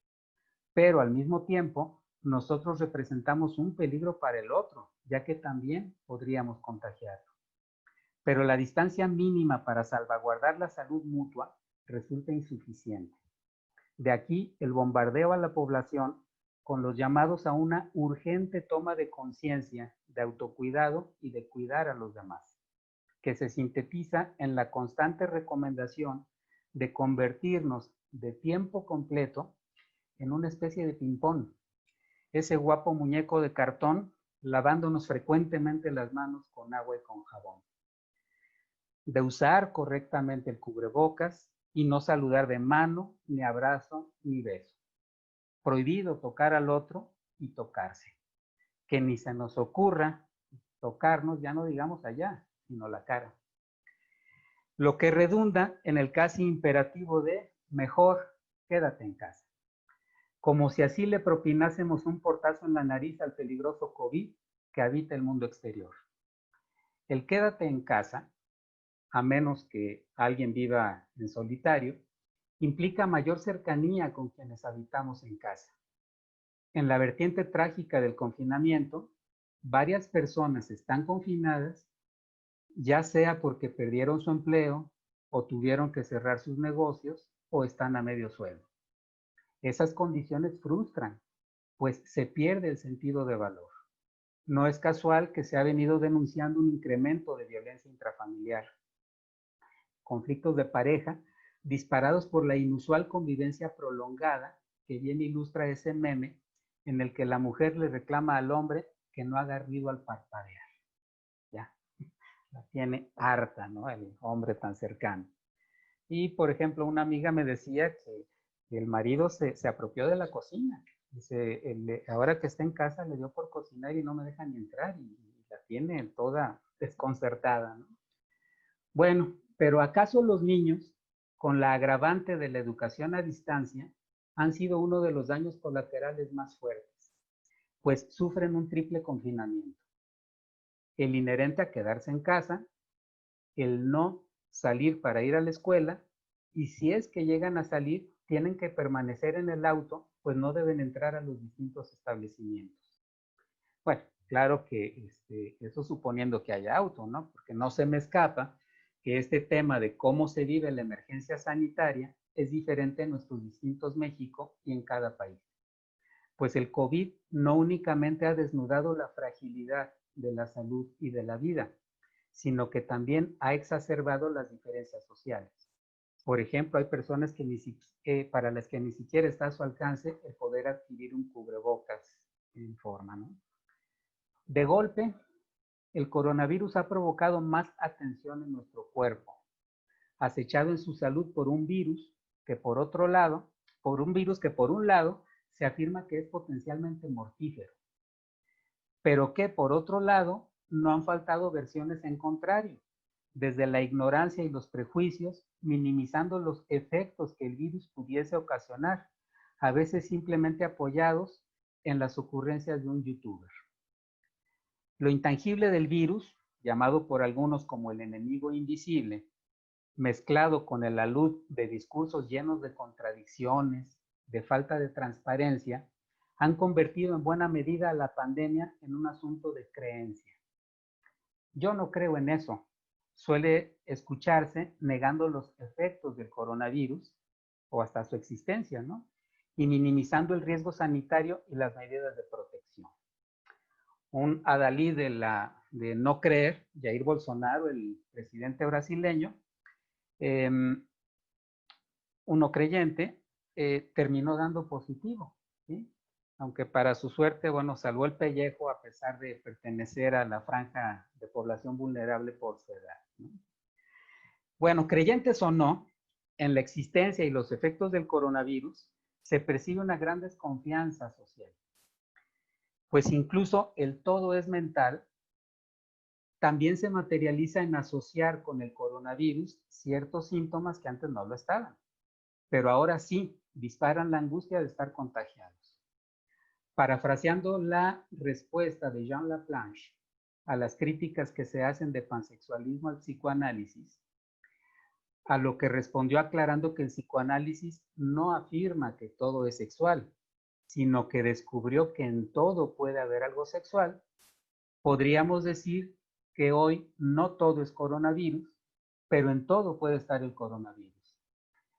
Pero al mismo tiempo, nosotros representamos un peligro para el otro, ya que también podríamos contagiarlo. Pero la distancia mínima para salvaguardar la salud mutua resulta insuficiente. De aquí el bombardeo a la población con los llamados a una urgente toma de conciencia, de autocuidado y de cuidar a los demás, que se sintetiza en la constante recomendación de convertirnos de tiempo completo en una especie de ping-pong, ese guapo muñeco de cartón, lavándonos frecuentemente las manos con agua y con jabón, de usar correctamente el cubrebocas y no saludar de mano, ni abrazo, ni beso. Prohibido tocar al otro y tocarse. Que ni se nos ocurra tocarnos, ya no digamos allá, sino la cara. Lo que redunda en el casi imperativo de mejor quédate en casa. Como si así le propinásemos un portazo en la nariz al peligroso COVID que habita el mundo exterior. El quédate en casa, a menos que alguien viva en solitario, implica mayor cercanía con quienes habitamos en casa. En la vertiente trágica del confinamiento, varias personas están confinadas, ya sea porque perdieron su empleo o tuvieron que cerrar sus negocios o están a medio sueldo. Esas condiciones frustran, pues se pierde el sentido de valor. No es casual que se ha venido denunciando un incremento de violencia intrafamiliar, conflictos de pareja disparados por la inusual convivencia prolongada que bien ilustra ese meme en el que la mujer le reclama al hombre que no haga ruido al parpadear. Ya, la tiene harta, ¿no? El hombre tan cercano. Y, por ejemplo, una amiga me decía que el marido se apropió de la cocina. Dice, ahora que está en casa le dio por cocinar y no me deja ni entrar y la tiene toda desconcertada, ¿no? Bueno, pero ¿acaso los niños, con la agravante de la educación a distancia, han sido uno de los daños colaterales más fuertes? Pues sufren un triple confinamiento. El inherente a quedarse en casa, el no salir para ir a la escuela, y si es que llegan a salir, tienen que permanecer en el auto, pues no deben entrar a los distintos establecimientos. Bueno, claro que eso suponiendo que haya auto, ¿no? Porque no se me escapa que este tema de cómo se vive la emergencia sanitaria es diferente en nuestros distintos México y en cada país. Pues el COVID no únicamente ha desnudado la fragilidad de la salud y de la vida, sino que también ha exacerbado las diferencias sociales. Por ejemplo, hay personas que para las que ni siquiera está a su alcance el poder adquirir un cubrebocas en forma, ¿no? De golpe, el coronavirus ha provocado más atención en nuestro cuerpo, acechado en su salud por un virus que por un lado se afirma que es potencialmente mortífero, pero que por otro lado no han faltado versiones en contrario, desde la ignorancia y los prejuicios, minimizando los efectos que el virus pudiese ocasionar, a veces simplemente apoyados en las ocurrencias de un youtuber. Lo intangible del virus, llamado por algunos como el enemigo invisible, mezclado con el alud de discursos llenos de contradicciones, de falta de transparencia, han convertido en buena medida a la pandemia en un asunto de creencia. Yo no creo en eso. Suele escucharse negando los efectos del coronavirus o hasta su existencia, ¿no? Y minimizando el riesgo sanitario y las medidas de protección. Un adalid de no creer, Jair Bolsonaro, el presidente brasileño, uno creyente, terminó dando positivo, ¿sí? Aunque para su suerte, bueno, salvó el pellejo a pesar de pertenecer a la franja de población vulnerable por su edad, ¿no? Bueno, creyentes o no, en la existencia y los efectos del coronavirus, se percibe una gran desconfianza social. Pues incluso el todo es mental, también se materializa en asociar con el coronavirus ciertos síntomas que antes no lo estaban, pero ahora sí disparan la angustia de estar contagiados. Parafraseando la respuesta de Jean Laplanche a las críticas que se hacen de pansexualismo al psicoanálisis, a lo que respondió aclarando que el psicoanálisis no afirma que todo es sexual, sino que descubrió que en todo puede haber algo sexual, podríamos decir que hoy no todo es coronavirus, pero en todo puede estar el coronavirus.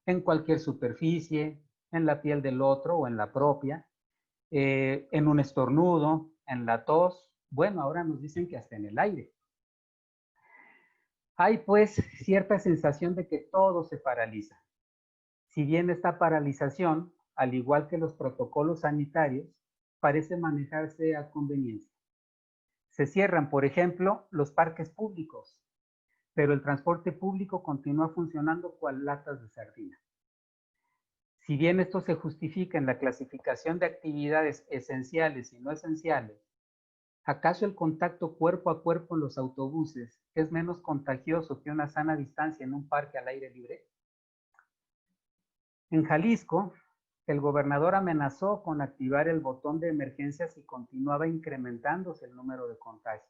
En cualquier superficie, en la piel del otro o en la propia, en un estornudo, en la tos, bueno, ahora nos dicen que hasta en el aire. Hay pues cierta sensación de que todo se paraliza. Si bien esta paralización, al igual que los protocolos sanitarios, parece manejarse a conveniencia. Se cierran, por ejemplo, los parques públicos, pero el transporte público continúa funcionando cual latas de sardina. Si bien esto se justifica en la clasificación de actividades esenciales y no esenciales, ¿acaso el contacto cuerpo a cuerpo en los autobuses es menos contagioso que una sana distancia en un parque al aire libre? En Jalisco, el gobernador amenazó con activar el botón de emergencia si continuaba incrementándose el número de contagios.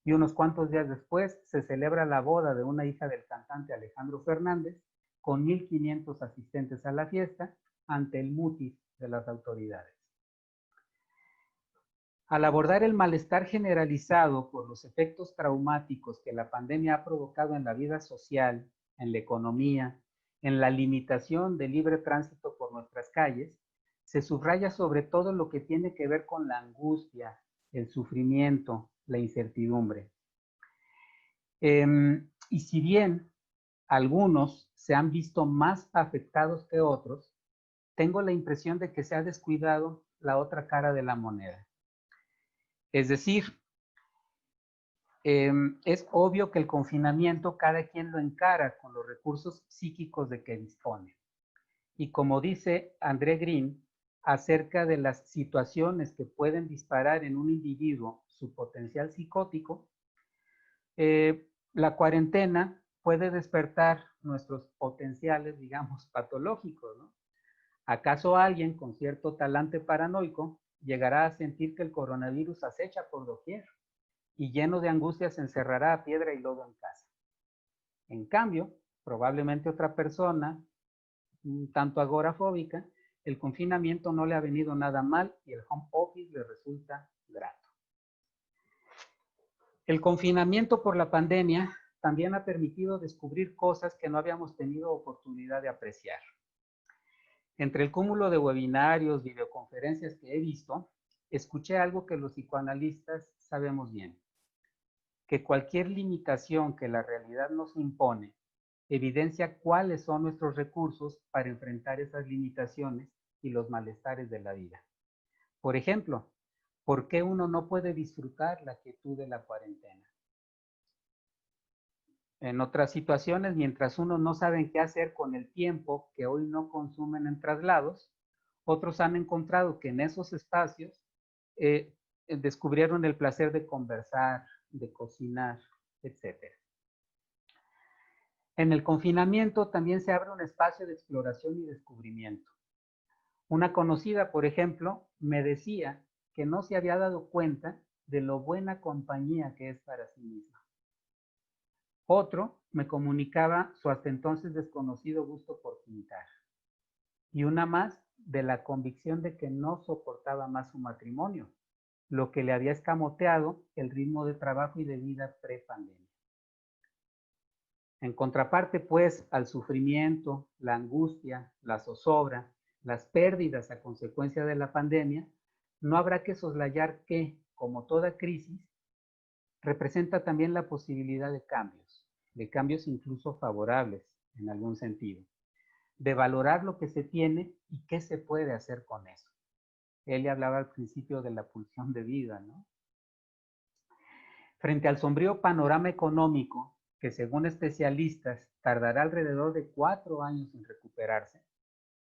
Y unos cuantos días después se celebra la boda de una hija del cantante Alejandro Fernández con 1,500 asistentes a la fiesta ante el mutis de las autoridades. Al abordar el malestar generalizado por los efectos traumáticos que la pandemia ha provocado en la vida social, en la economía, en la limitación del libre tránsito por nuestras calles, se subraya sobre todo lo que tiene que ver con la angustia, el sufrimiento, la incertidumbre. Y si bien algunos se han visto más afectados que otros, tengo la impresión de que se ha descuidado la otra cara de la moneda. Es decir, es obvio que el confinamiento cada quien lo encara con los recursos psíquicos de que dispone. Y como dice André Green, acerca de las situaciones que pueden disparar en un individuo su potencial psicótico, la cuarentena puede despertar nuestros potenciales, digamos, patológicos, ¿no? ¿Acaso alguien con cierto talante paranoico llegará a sentir que el coronavirus acecha por doquier y lleno de angustia se encerrará a piedra y lodo en casa? En cambio, probablemente otra persona, un tanto agorafóbica, el confinamiento no le ha venido nada mal y el home office le resulta grato. El confinamiento por la pandemia también ha permitido descubrir cosas que no habíamos tenido oportunidad de apreciar. Entre el cúmulo de webinarios, videoconferencias que he visto, escuché algo que los psicoanalistas sabemos bien, que cualquier limitación que la realidad nos impone evidencia cuáles son nuestros recursos para enfrentar esas limitaciones y los malestares de la vida. Por ejemplo, ¿por qué uno no puede disfrutar la quietud de la cuarentena? En otras situaciones, mientras unos no saben qué hacer con el tiempo que hoy no consumen en traslados, otros han encontrado que en esos espacios descubrieron el placer de conversar, de cocinar, etc. En el confinamiento también se abre un espacio de exploración y descubrimiento. Una conocida, por ejemplo, me decía que no se había dado cuenta de lo buena compañía que es para sí misma. Otro me comunicaba su hasta entonces desconocido gusto por pintar. Y una más de la convicción de que no soportaba más su matrimonio, lo que le había escamoteado el ritmo de trabajo y de vida pre-pandemia. En contraparte, pues, al sufrimiento, la angustia, la zozobra, las pérdidas a consecuencia de la pandemia, no habrá que soslayar que, como toda crisis, representa también la posibilidad de cambios incluso favorables en algún sentido, de valorar lo que se tiene y qué se puede hacer con eso. Él hablaba al principio de la pulsión de vida, ¿no? Frente al sombrío panorama económico, que según especialistas tardará alrededor de 4 años en recuperarse,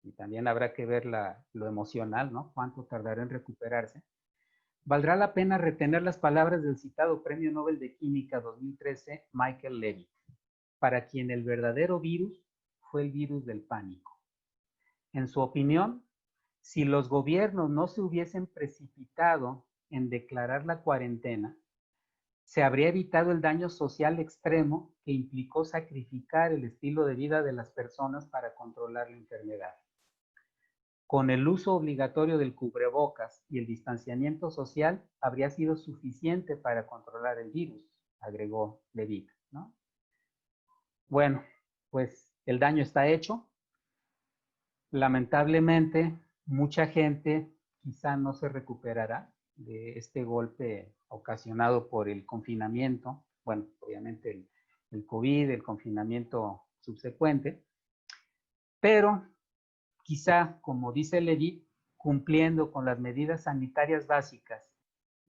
y también habrá que ver lo emocional, ¿no? Cuánto tardará en recuperarse. Valdrá la pena retener las palabras del citado Premio Nobel de Química 2013, Michael Levitt, para quien el verdadero virus fue el virus del pánico. En su opinión, si los gobiernos no se hubiesen precipitado en declarar la cuarentena, se habría evitado el daño social extremo que implicó sacrificar el estilo de vida de las personas para controlar la enfermedad. Con el uso obligatorio del cubrebocas y el distanciamiento social habría sido suficiente para controlar el virus, agregó Levitt, ¿no? Bueno, pues el daño está hecho. Lamentablemente, mucha gente quizá no se recuperará de este golpe ocasionado por el confinamiento, bueno, obviamente el COVID, el confinamiento subsecuente, pero quizá, como dice Levitt, cumpliendo con las medidas sanitarias básicas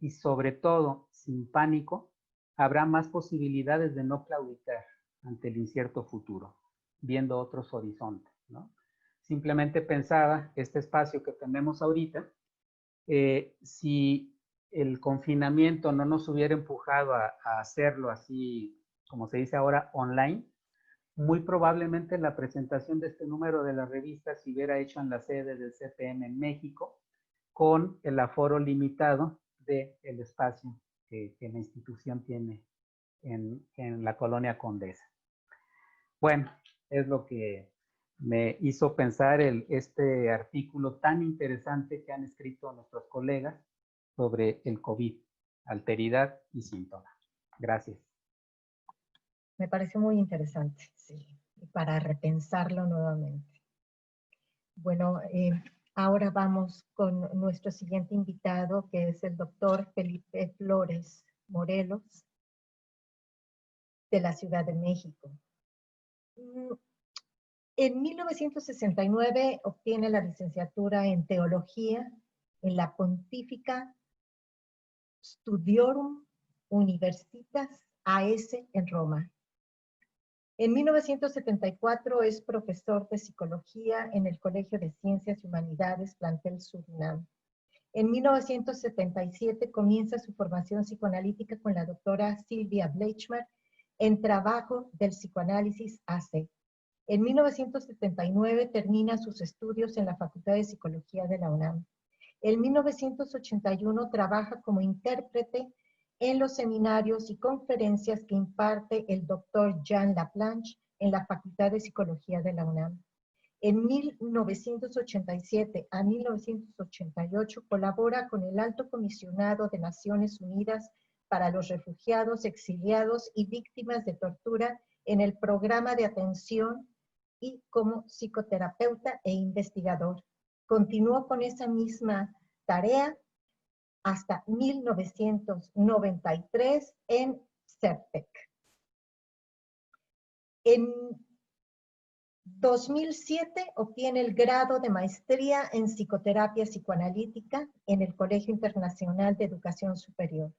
y sobre todo sin pánico, habrá más posibilidades de no claudicar ante el incierto futuro, viendo otros horizontes, ¿no? Simplemente pensaba, este espacio que tenemos ahorita, si el confinamiento no nos hubiera empujado a hacerlo así, como se dice ahora, online, muy probablemente la presentación de este número de la revista se hubiera hecho en la sede del CPM en México, con el aforo limitado del espacio que la institución tiene en la colonia Condesa. Bueno, es lo que me hizo pensar este artículo tan interesante que han escrito nuestros colegas sobre el COVID, alteridad y síntomas. Gracias. Me parece muy interesante, sí, para repensarlo nuevamente. Bueno, ahora vamos con nuestro siguiente invitado, que es el doctor Felipe Flores Morelos, de la Ciudad de México. En 1969 obtiene la licenciatura en Teología en la Pontificia Studiorum Universitas AS en Roma. En 1974 es profesor de Psicología en el Colegio de Ciencias y Humanidades Plantel Surinam. En 1977 comienza su formación psicoanalítica con la doctora Silvia Bleichmer en Trabajo del Psicoanálisis AC. En 1979 termina sus estudios en la Facultad de Psicología de la UNAM. En 1981 trabaja como intérprete en los seminarios y conferencias que imparte el doctor Jean Laplanche en la Facultad de Psicología de la UNAM. En 1987 a 1988 colabora con el Alto Comisionado de Naciones Unidas para los Refugiados, Exiliados y Víctimas de Tortura en el programa de atención y como psicoterapeuta e investigador. Continuó con esa misma tarea hasta 1993 en CERTEC. En 2007 obtiene el grado de maestría en psicoterapia psicoanalítica en el Colegio Internacional de Educación Superior.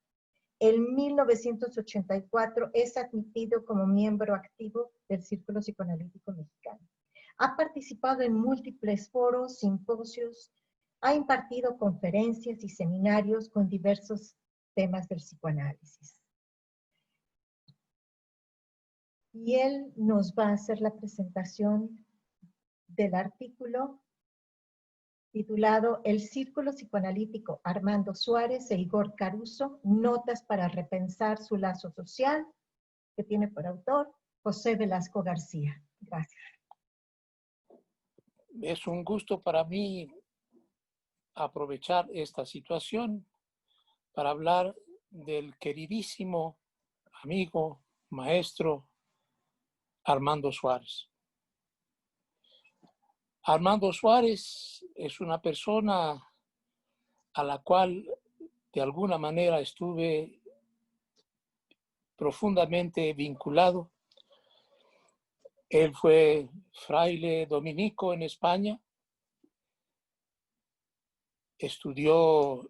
En 1984 es admitido como miembro activo del Círculo Psicoanalítico Mexicano. Ha participado en múltiples foros, simposios, ha impartido conferencias y seminarios con diversos temas del psicoanálisis. y él nos va a hacer la presentación del artículo titulado El Círculo Psicoanalítico Armando Suárez e Igor Caruso, notas para repensar su lazo social, que tiene por autor José Velasco García. Gracias. Es un gusto para mí aprovechar esta situación para hablar del queridísimo amigo, maestro Armando Suárez. Armando Suárez es una persona a la cual de alguna manera estuve profundamente vinculado. Él fue fraile dominico en España, estudió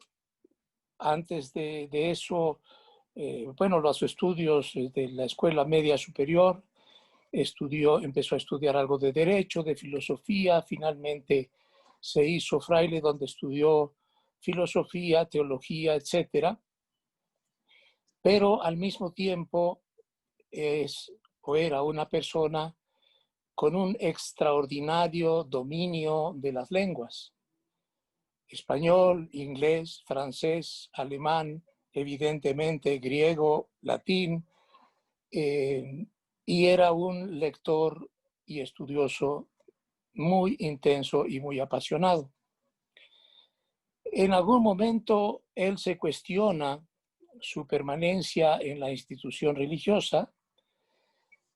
antes de eso, los estudios de la escuela media superior, empezó a estudiar algo de derecho, de filosofía, finalmente se hizo fraile donde estudió filosofía, teología, etcétera. Pero al mismo tiempo era una persona con un extraordinario dominio de las lenguas. Español, inglés, francés, alemán, evidentemente griego, latín, y era un lector y estudioso muy intenso y muy apasionado. En algún momento él se cuestiona su permanencia en la institución religiosa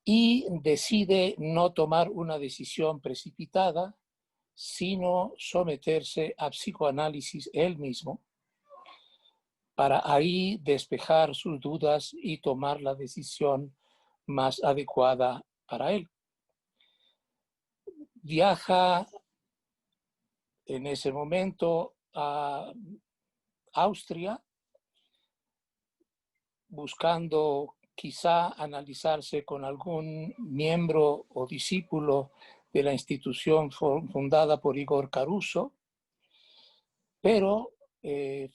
y decide no tomar una decisión precipitada, sino someterse a psicoanálisis él mismo, para ahí despejar sus dudas y tomar la decisión más adecuada para él. Viaja en ese momento a Austria, buscando quizá analizarse con algún miembro o discípulo de la institución fundada por Igor Caruso, pero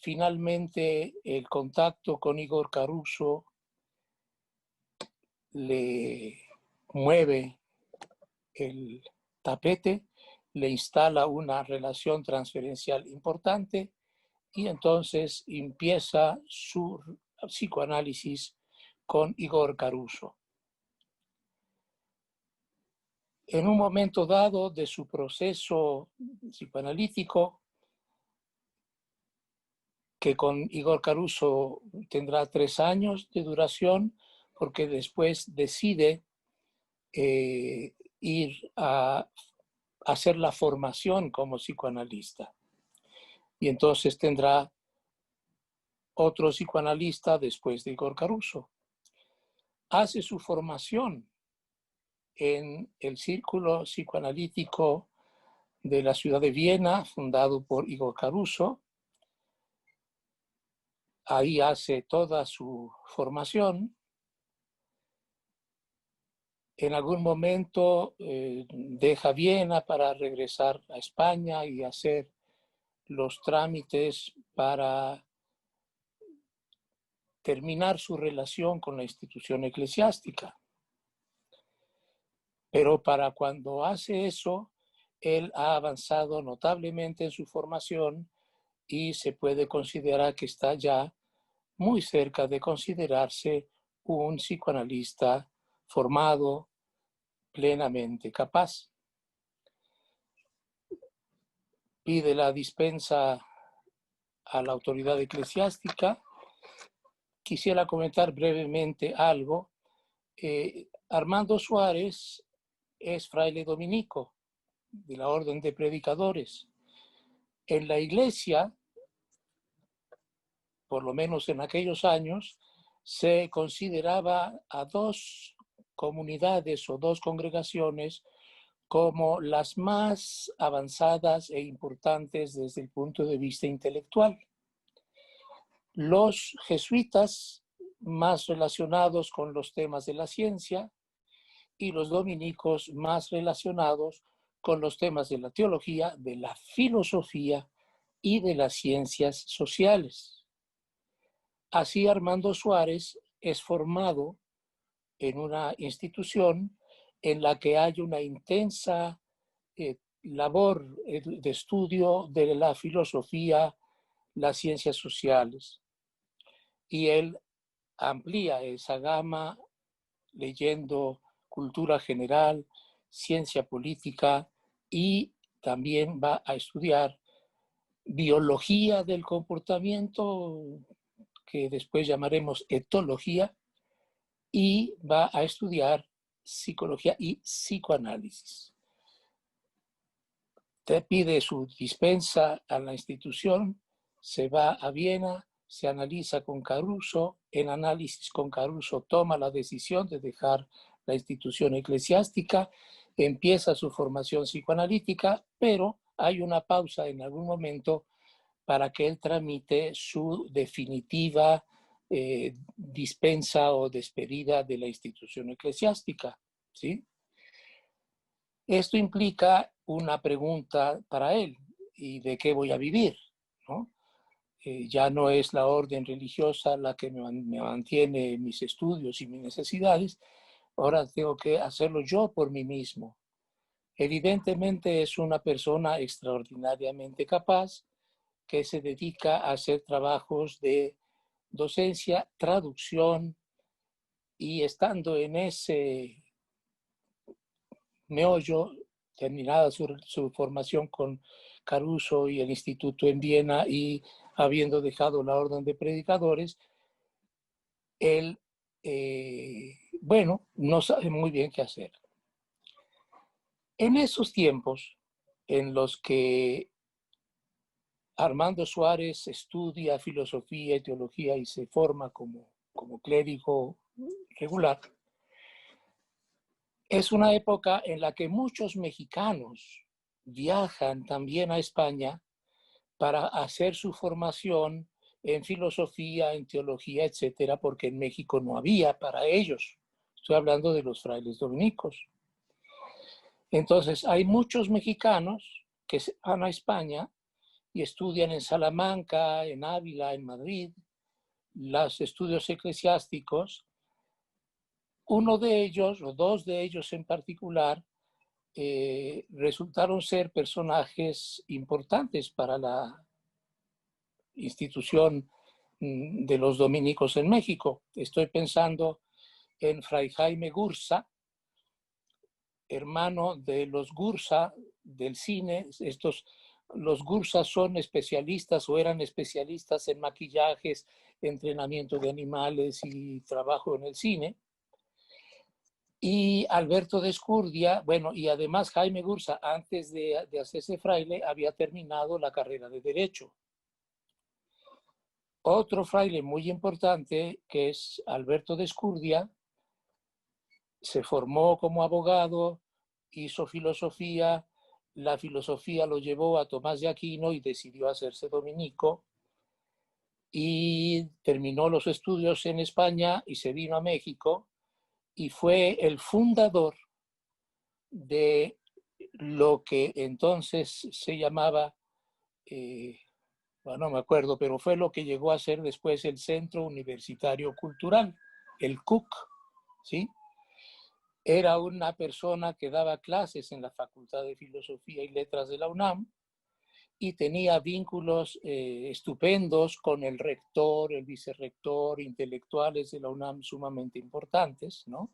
finalmente el contacto con Igor Caruso le mueve el tapete, le instala una relación transferencial importante y entonces empieza su psicoanálisis con Igor Caruso. En un momento dado de su proceso psicoanalítico, que con Igor Caruso tendrá 3 años de duración, porque después decide ir a hacer la formación como psicoanalista. Y entonces tendrá otro psicoanalista después de Igor Caruso. Hace su formación en el Círculo Psicoanalítico de la ciudad de Viena, fundado por Igor Caruso. Ahí hace toda su formación. En algún momento deja Viena para regresar a España y hacer los trámites para terminar su relación con la institución eclesiástica. Pero para cuando hace eso, él ha avanzado notablemente en su formación y se puede considerar que está ya muy cerca de considerarse un psicoanalista formado, plenamente capaz. Pide la dispensa a la autoridad eclesiástica. Quisiera comentar brevemente algo. Armando Suárez es fraile dominico de la Orden de Predicadores. En la iglesia, por lo menos en aquellos años, se consideraba a 2 comunidades o 2 congregaciones como las más avanzadas e importantes desde el punto de vista intelectual. Los jesuitas, más relacionados con los temas de la ciencia, y los dominicos, más relacionados con los temas de la teología, de la filosofía y de las ciencias sociales. Así Armando Suárez es formado en una institución en la que hay una intensa labor de estudio de la filosofía, las ciencias sociales. Y él amplía esa gama leyendo cultura general, ciencia política, y también va a estudiar biología del comportamiento, que después llamaremos etología, y va a estudiar psicología y psicoanálisis. Te pide su dispensa a la institución, se va a Viena, se analiza con Caruso, en análisis con Caruso toma la decisión de dejar la institución eclesiástica, empieza su formación psicoanalítica, pero hay una pausa en algún momento para que él tramite su definitiva dispensa o despedida de la institución eclesiástica, ¿sí? Esto implica una pregunta para él: ¿y de qué voy a vivir? ¿No? Ya no es la orden religiosa la que me mantiene mis estudios y mis necesidades, ahora tengo que hacerlo yo por mí mismo. Evidentemente es una persona extraordinariamente capaz que se dedica a hacer trabajos de docencia, traducción, y estando en ese meollo, terminada su formación con Caruso y el instituto en Viena, y habiendo dejado la orden de predicadores, él, bueno, no sabe muy bien qué hacer. En esos tiempos en los que Armando Suárez estudia filosofía y teología y se forma como clérigo regular, es una época en la que muchos mexicanos viajan también a España para hacer su formación en filosofía, en teología, etcétera, porque en México no había para ellos. Estoy hablando de los frailes dominicos. Entonces, hay muchos mexicanos que van a España y estudian en Salamanca, en Ávila, en Madrid, los estudios eclesiásticos. Uno de ellos, o dos de ellos en particular, resultaron ser personajes importantes para la institución de los dominicos en México. Estoy pensando en Fray Jaime Gursa, hermano de los Gursa del cine. Los Gursa son especialistas o eran especialistas en maquillajes, entrenamiento de animales y trabajo en el cine. Y Alberto de Escurdia, bueno, y además Jaime Gursa, antes de hacerse fraile, había terminado la carrera de Derecho. Otro fraile muy importante, que es Alberto de Escurdia, se formó como abogado, hizo filosofía, la filosofía lo llevó a Tomás de Aquino y decidió hacerse dominico, y terminó los estudios en España y se vino a México y fue el fundador de lo que entonces se llamaba, bueno, no me acuerdo, pero fue lo que llegó a ser después el Centro Universitario Cultural, el CUC, ¿sí? Era una persona que daba clases en la Facultad de Filosofía y Letras de la UNAM y tenía vínculos estupendos con el rector, el vicerrector, intelectuales de la UNAM sumamente importantes, ¿no?,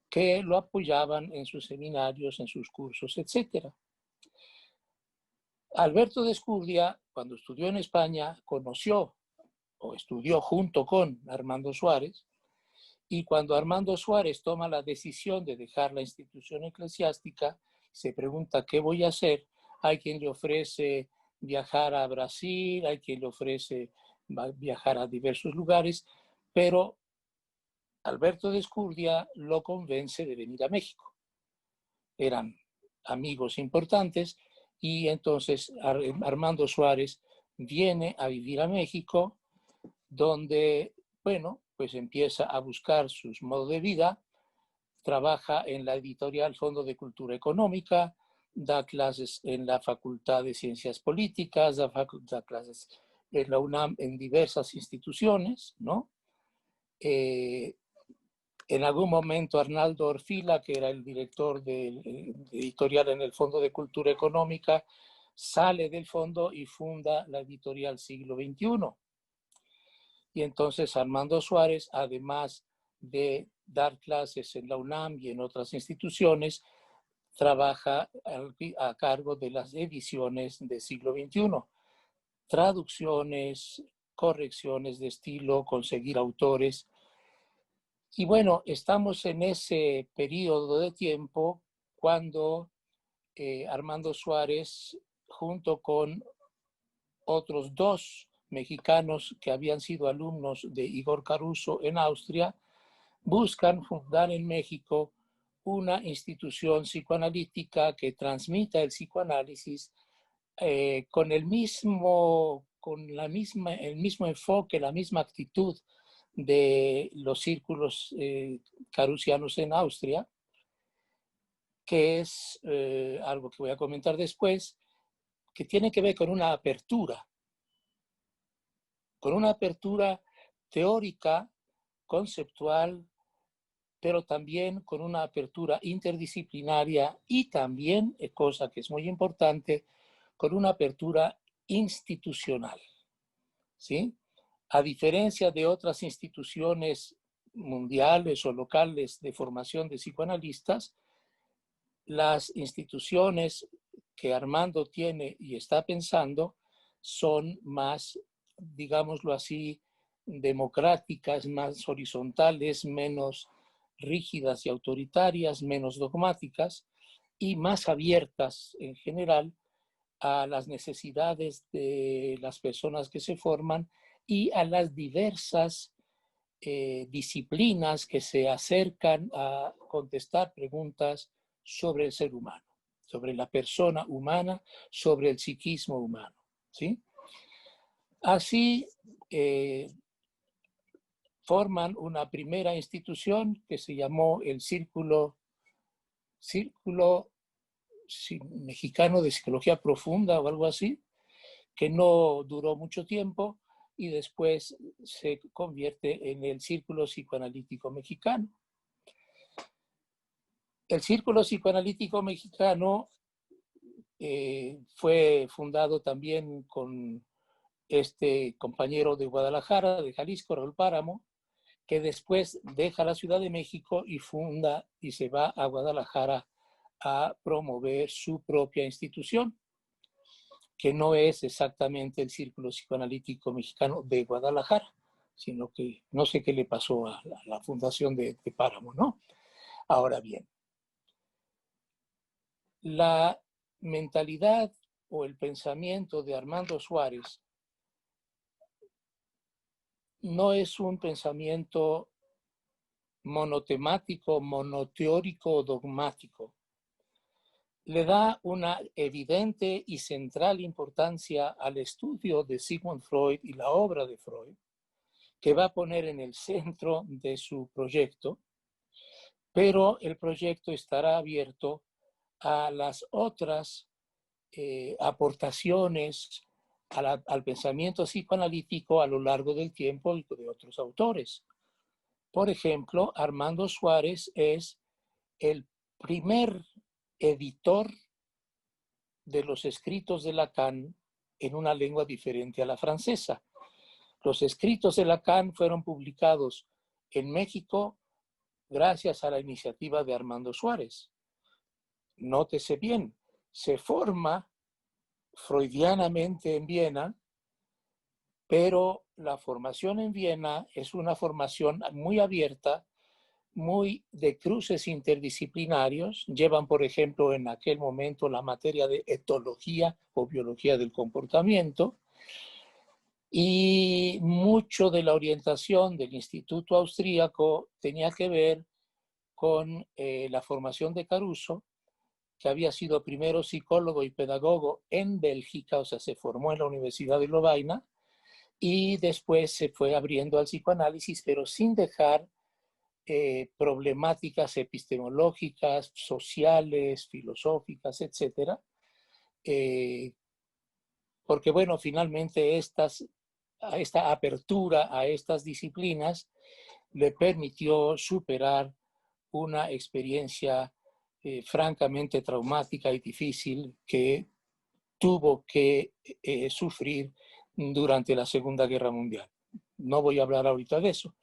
que lo apoyaban en sus seminarios, en sus cursos, etc. Alberto de Escurdia, cuando estudió en España, conoció o estudió junto con Armando Suárez, y cuando Armando Suárez toma la decisión de dejar la institución eclesiástica, se pregunta qué voy a hacer. Hay quien le ofrece viajar a Brasil, hay quien le ofrece viajar a diversos lugares, pero Alberto de Escurdia lo convence de venir a México. Eran amigos importantes y entonces Armando Suárez viene a vivir a México, donde, bueno, pues empieza a buscar sus modos de vida, trabaja en la editorial Fondo de Cultura Económica, da clases en la Facultad de Ciencias Políticas, da clases en la UNAM en diversas instituciones, ¿no? En algún momento Arnaldo Orfila, que era el director del editorial en el Fondo de Cultura Económica, sale del fondo y funda la editorial Siglo XXI. Y entonces Armando Suárez, además de dar clases en la UNAM y en otras instituciones, trabaja a cargo de las ediciones de Siglo XXI. Traducciones, correcciones de estilo, conseguir autores. Y bueno, estamos en ese periodo de tiempo cuando Armando Suárez, junto con otros dos mexicanos que habían sido alumnos de Igor Caruso en Austria, buscan fundar en México una institución psicoanalítica que transmita el psicoanálisis con el mismo enfoque, la misma actitud de los círculos carusianos en Austria, que es algo que voy a comentar después, que tiene que ver con una apertura teórica, conceptual, pero también con una apertura interdisciplinaria y también, cosa que es muy importante, con una apertura institucional, ¿sí? A diferencia de otras instituciones mundiales o locales de formación de psicoanalistas, las instituciones que Armando tiene y está pensando son más, digámoslo así, democráticas, más horizontales, menos rígidas y autoritarias, menos dogmáticas y más abiertas en general a las necesidades de las personas que se forman y a las diversas disciplinas que se acercan a contestar preguntas sobre el ser humano, sobre la persona humana, sobre el psiquismo humano, ¿sí? Así forman una primera institución que se llamó el Círculo Mexicano de Psicología Profunda o algo así, que no duró mucho tiempo y después se convierte en el Círculo Psicoanalítico Mexicano. El Círculo Psicoanalítico Mexicano fue fundado también con este compañero de Guadalajara, de Jalisco, Raúl Páramo, que después deja la Ciudad de México y funda y se va a Guadalajara a promover su propia institución, que no es exactamente el Círculo Psicoanalítico Mexicano de Guadalajara, sino que no sé qué le pasó a la fundación de Páramo, ¿no? Ahora bien, la mentalidad o el pensamiento de Armando Suárez no es un pensamiento monotemático, monoteórico o dogmático. Le da una evidente y central importancia al estudio de Sigmund Freud y la obra de Freud, que va a poner en el centro de su proyecto, pero el proyecto estará abierto a las otras aportaciones al pensamiento psicoanalítico a lo largo del tiempo y de otros autores. Por ejemplo, Armando Suárez es el primer editor de los escritos de Lacan en una lengua diferente a la francesa. Los escritos de Lacan fueron publicados en México gracias a la iniciativa de Armando Suárez. Nótese bien, se forma freudianamente en Viena, pero la formación en Viena es una formación muy abierta, muy de cruces interdisciplinarios. Llevan, por ejemplo, en aquel momento la materia de etología o biología del comportamiento, y mucho de la orientación del Instituto Austríaco tenía que ver con la formación de Caruso, que había sido primero psicólogo y pedagogo en Bélgica, o sea, se formó en la Universidad de Lovaina, y después se fue abriendo al psicoanálisis, pero sin dejar problemáticas epistemológicas, sociales, filosóficas, etcétera, porque, bueno, finalmente esta apertura a estas disciplinas le permitió superar una experiencia francamente traumática y difícil que tuvo que sufrir durante la Segunda Guerra Mundial. No voy a hablar ahorita de eso,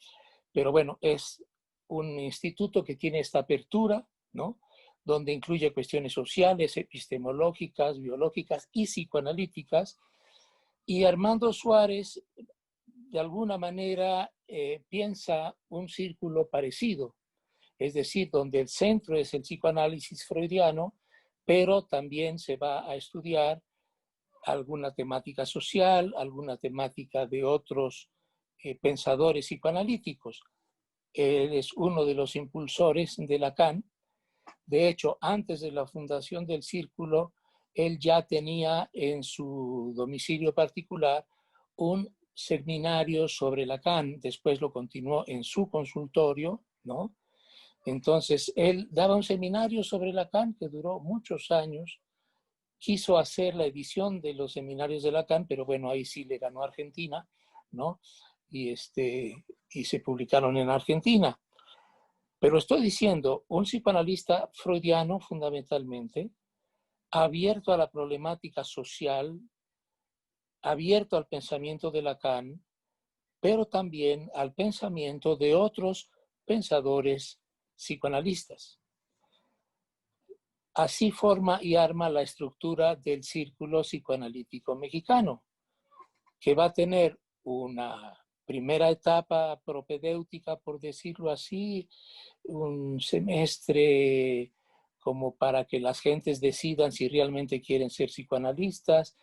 pero bueno, es un instituto que tiene esta apertura, ¿no? Donde incluye cuestiones sociales, epistemológicas, biológicas y psicoanalíticas. Y Armando Suárez, de alguna manera, piensa un círculo parecido, es decir, donde el centro es el psicoanálisis freudiano, pero también se va a estudiar alguna temática social, alguna temática de otros pensadores psicoanalíticos. Él es uno de los impulsores de Lacan. De hecho, antes de la fundación del círculo, él ya tenía en su domicilio particular un seminario sobre Lacan. Después lo continuó en su consultorio, ¿no? Entonces, él daba un seminario sobre Lacan que duró muchos años. Quiso hacer la edición de los seminarios de Lacan, pero bueno, ahí sí le ganó Argentina, ¿no? Y se publicaron en Argentina. Pero estoy diciendo, un psicoanalista freudiano fundamentalmente, abierto a la problemática social, abierto al pensamiento de Lacan, pero también al pensamiento de otros pensadores psicoanalistas. Así forma y arma la estructura del Círculo Psicoanalítico Mexicano, que va a tener una primera etapa propedéutica, por decirlo así, un semestre como para que las gentes decidan si realmente quieren ser psicoanalistas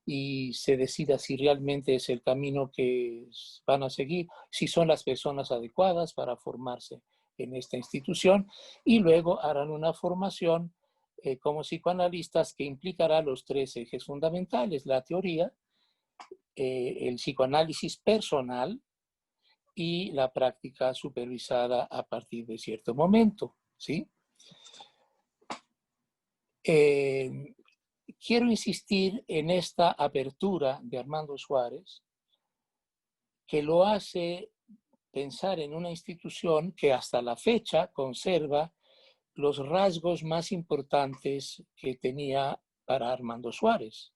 y se decida si realmente es el camino que van a seguir, si son las personas adecuadas para formarse en esta institución, y luego harán una formación como psicoanalistas que implicará los tres ejes fundamentales: la teoría, el psicoanálisis personal y la práctica supervisada a partir de cierto momento, ¿sí? Quiero insistir en esta apertura de Armando Suárez, que lo hace pensar en una institución que hasta la fecha conserva los rasgos más importantes que tenía para Armando Suárez.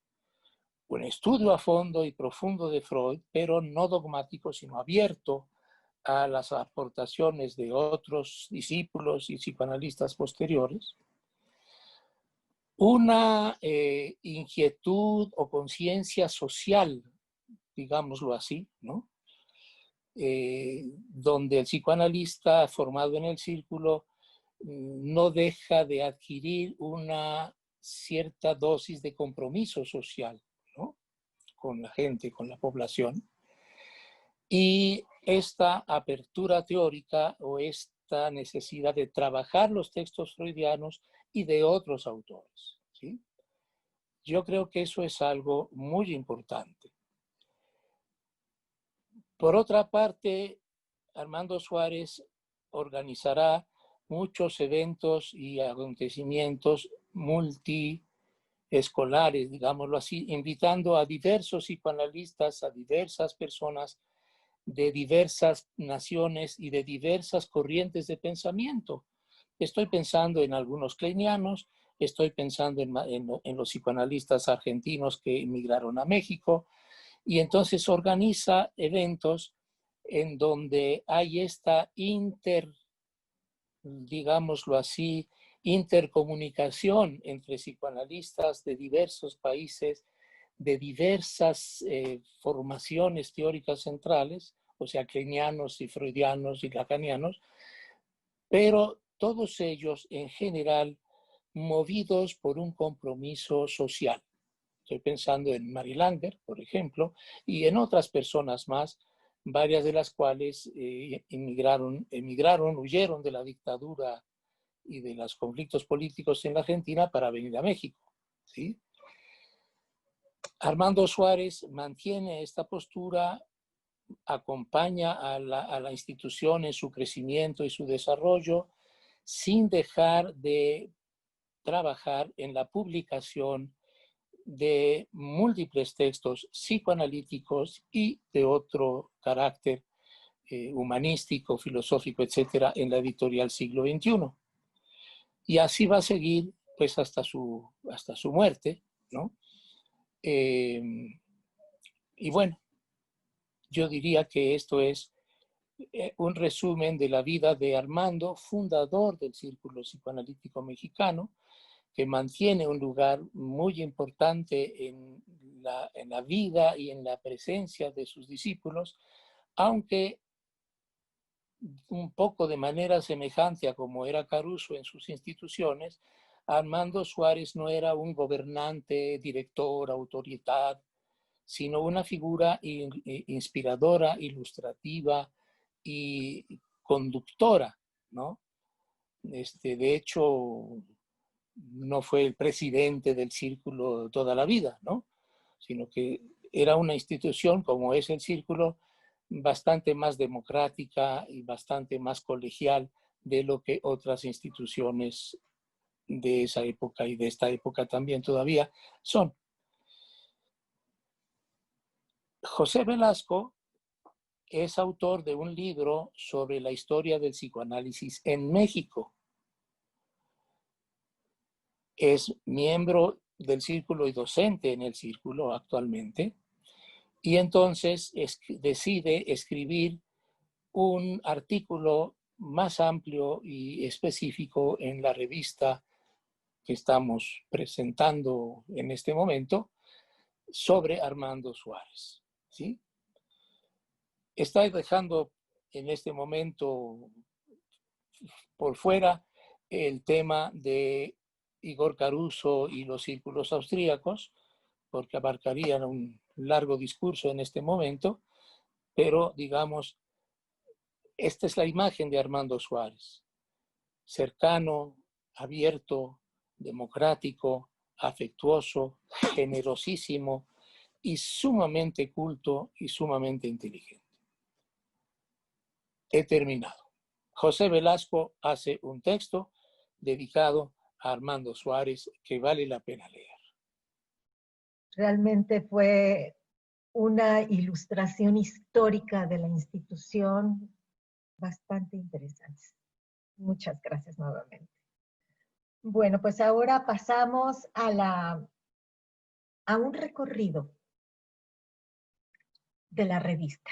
Un estudio a fondo y profundo de Freud, pero no dogmático, sino abierto a las aportaciones de otros discípulos y psicoanalistas posteriores. Una inquietud o conciencia social, digámoslo así, ¿no? Donde el psicoanalista formado en el círculo no deja de adquirir una cierta dosis de compromiso social, ¿no? Con la gente, con la población. Y esta apertura teórica o esta necesidad de trabajar los textos freudianos y de otros autores, ¿sí? Yo creo que eso es algo muy importante. Por otra parte, Armando Suárez organizará muchos eventos y acontecimientos multiescolares, digámoslo así, invitando a diversos psicoanalistas, a diversas personas de diversas naciones y de diversas corrientes de pensamiento. Estoy pensando en algunos kleinianos, estoy pensando en los psicoanalistas argentinos que emigraron a México, y entonces organiza eventos en donde hay esta digámoslo así, intercomunicación entre psicoanalistas de diversos países, de diversas formaciones teóricas centrales, o sea, kleinianos y freudianos y lacanianos, pero todos ellos en general movidos por un compromiso social. Estoy pensando en Mary Langer, por ejemplo, y en otras personas más, varias de las cuales emigraron, huyeron de la dictadura y de los conflictos políticos en la Argentina para venir a México, ¿sí? Armando Suárez mantiene esta postura, acompaña a la institución en su crecimiento y su desarrollo, sin dejar de trabajar en la publicación de múltiples textos psicoanalíticos y de otro carácter humanístico, filosófico, etcétera, en la editorial Siglo XXI. Y así va a seguir pues hasta su muerte, ¿no? Y bueno, yo diría que esto es un resumen de la vida de Armando, fundador del Círculo Psicoanalítico Mexicano, que mantiene un lugar muy importante en la vida y en la presencia de sus discípulos, aunque un poco de manera semejante a como era Caruso en sus instituciones, Armando Suárez no era un gobernante, director, autoridad, sino una figura inspiradora, ilustrativa y conductora, ¿no? De hecho, no fue el presidente del círculo toda la vida, ¿no? Sino que era una institución, como es el círculo, bastante más democrática y bastante más colegial de lo que otras instituciones de esa época y de esta época también todavía son. José Velasco es autor de un libro sobre la historia del psicoanálisis en México. Es miembro del círculo y docente en el círculo actualmente. Y entonces decide escribir un artículo más amplio y específico en la revista que estamos presentando en este momento sobre Armando Suárez, ¿sí? Está dejando en este momento por fuera el tema de Igor Caruso y los círculos austríacos, porque abarcarían un largo discurso en este momento, pero digamos, esta es la imagen de Armando Suárez: cercano, abierto, democrático, afectuoso, generosísimo y sumamente culto y sumamente inteligente. He terminado. José Velasco hace un texto dedicado a Armando Suárez que vale la pena leer. Realmente fue una ilustración histórica de la institución bastante interesante. Muchas gracias nuevamente. Bueno, pues ahora pasamos a un recorrido de la revista.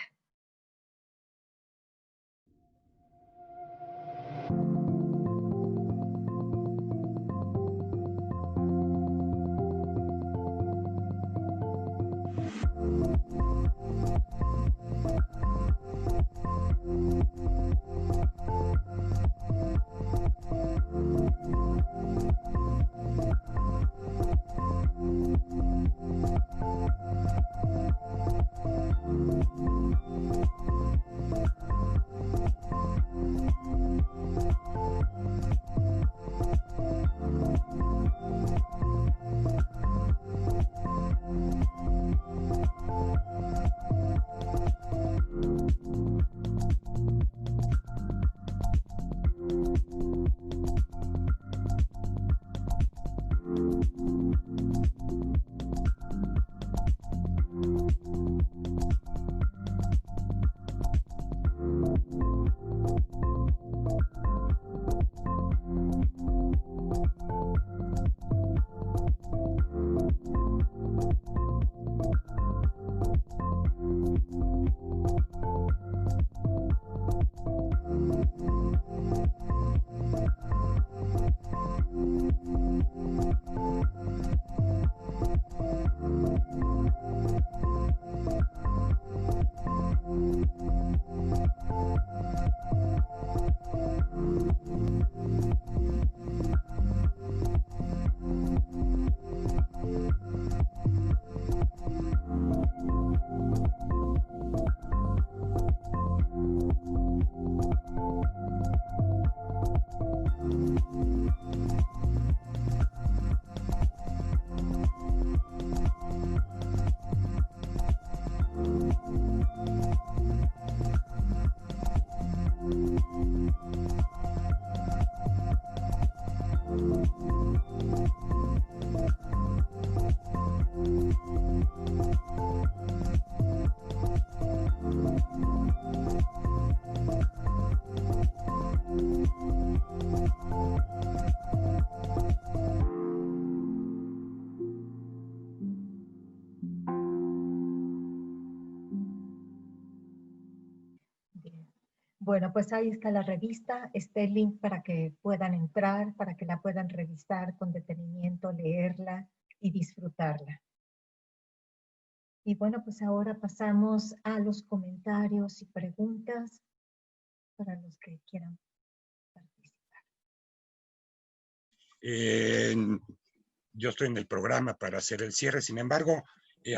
Bueno, pues ahí está la revista, está el link para que puedan entrar, para que la puedan revisar con detenimiento, leerla y disfrutarla. Y bueno, pues ahora pasamos a los comentarios y preguntas para los que quieran participar. Yo estoy en el programa para hacer el cierre, sin embargo,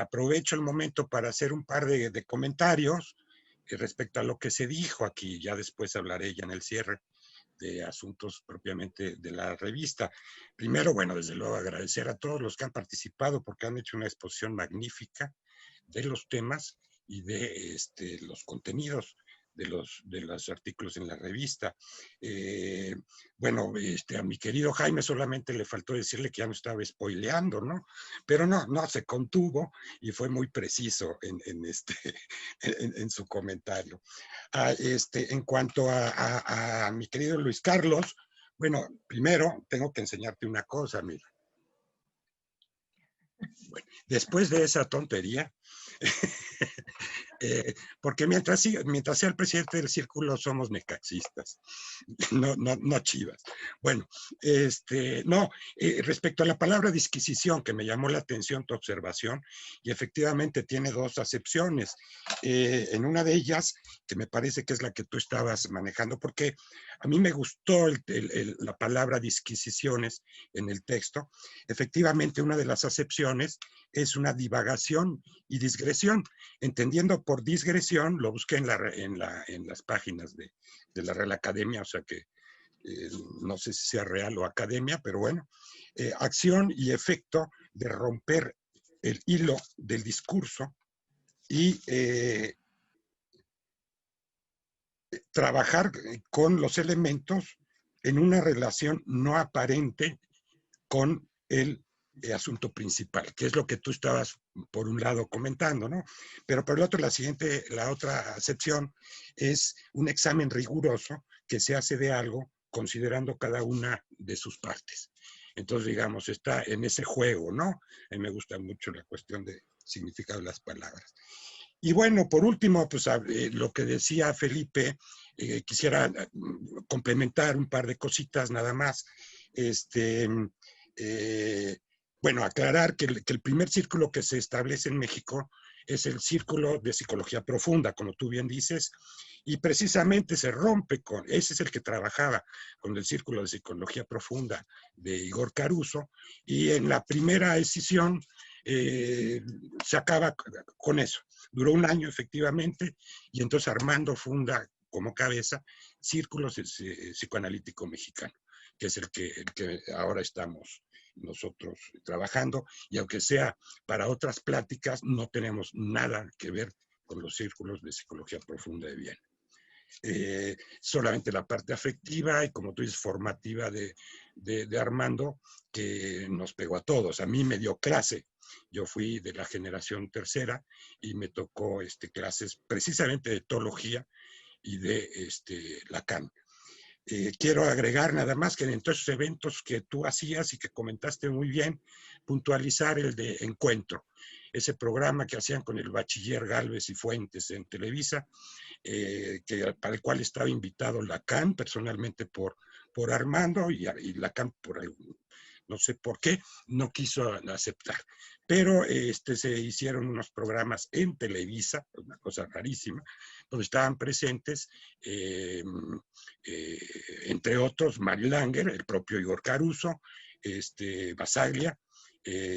aprovecho el momento para hacer un par de comentarios respecto a lo que se dijo aquí. Ya después hablaré ya en el cierre de asuntos propiamente de la revista. Primero, bueno, desde luego agradecer a todos los que han participado porque han hecho una exposición magnífica de los temas y de los contenidos de los artículos en la revista. Bueno, a mi querido Jaime solamente le faltó decirle que ya no estaba spoileando, ¿no? Pero no, se contuvo y fue muy preciso en su comentario. En cuanto a mi querido Luis Carlos, bueno, primero tengo que enseñarte una cosa, mira. Bueno, después de esa tontería, porque mientras sea el presidente del círculo somos necaxistas, no Chivas. Bueno, respecto a la palabra disquisición, que me llamó la atención tu observación, y efectivamente tiene dos acepciones. En una de ellas, que me parece que es la que tú estabas manejando, porque a mí me gustó la palabra disquisiciones en el texto. Efectivamente, una de las acepciones es una divagación y digresión. Entendiendo por digresión, lo busqué en las páginas de la Real Academia, o sea que no sé si sea real o academia, pero bueno, acción y efecto de romper el hilo del discurso y trabajar con los elementos en una relación no aparente con el asunto principal, que es lo que tú estabas por un lado comentando, ¿no? Pero por el otro, la otra acepción es un examen riguroso que se hace de algo considerando cada una de sus partes. Entonces, digamos, está en ese juego, ¿no? A mí me gusta mucho la cuestión de significado de las palabras. Y bueno, por último, pues lo que decía Felipe, quisiera complementar un par de cositas nada más. Bueno, aclarar que el primer círculo que se establece en México es el Círculo de Psicología Profunda, como tú bien dices, y precisamente se rompe ese es el que trabajaba con el Círculo de Psicología Profunda de Igor Caruso, y en la primera escisión se acaba con eso. Duró un año efectivamente, y entonces Armando funda como cabeza Círculo Psicoanalítico Mexicano, que es el que ahora estamos nosotros trabajando, y aunque sea para otras pláticas, no tenemos nada que ver con los círculos de psicología profunda de Viena. Solamente la parte afectiva y, como tú dices, formativa de Armando, que nos pegó a todos. A mí me dio clase. Yo fui de la generación tercera y me tocó clases precisamente de teología y de Lacan. Quiero agregar nada más que en todos esos eventos que tú hacías y que comentaste muy bien, puntualizar el de Encuentro, ese programa que hacían con el bachiller Gálvez y Fuentes en Televisa, para el cual estaba invitado Lacan personalmente por Armando, y Lacan no sé por qué, no quiso aceptar. Pero se hicieron unos programas en Televisa, una cosa rarísima, donde estaban presentes, entre otros, Mari Langer, el propio Igor Caruso, Basaglia,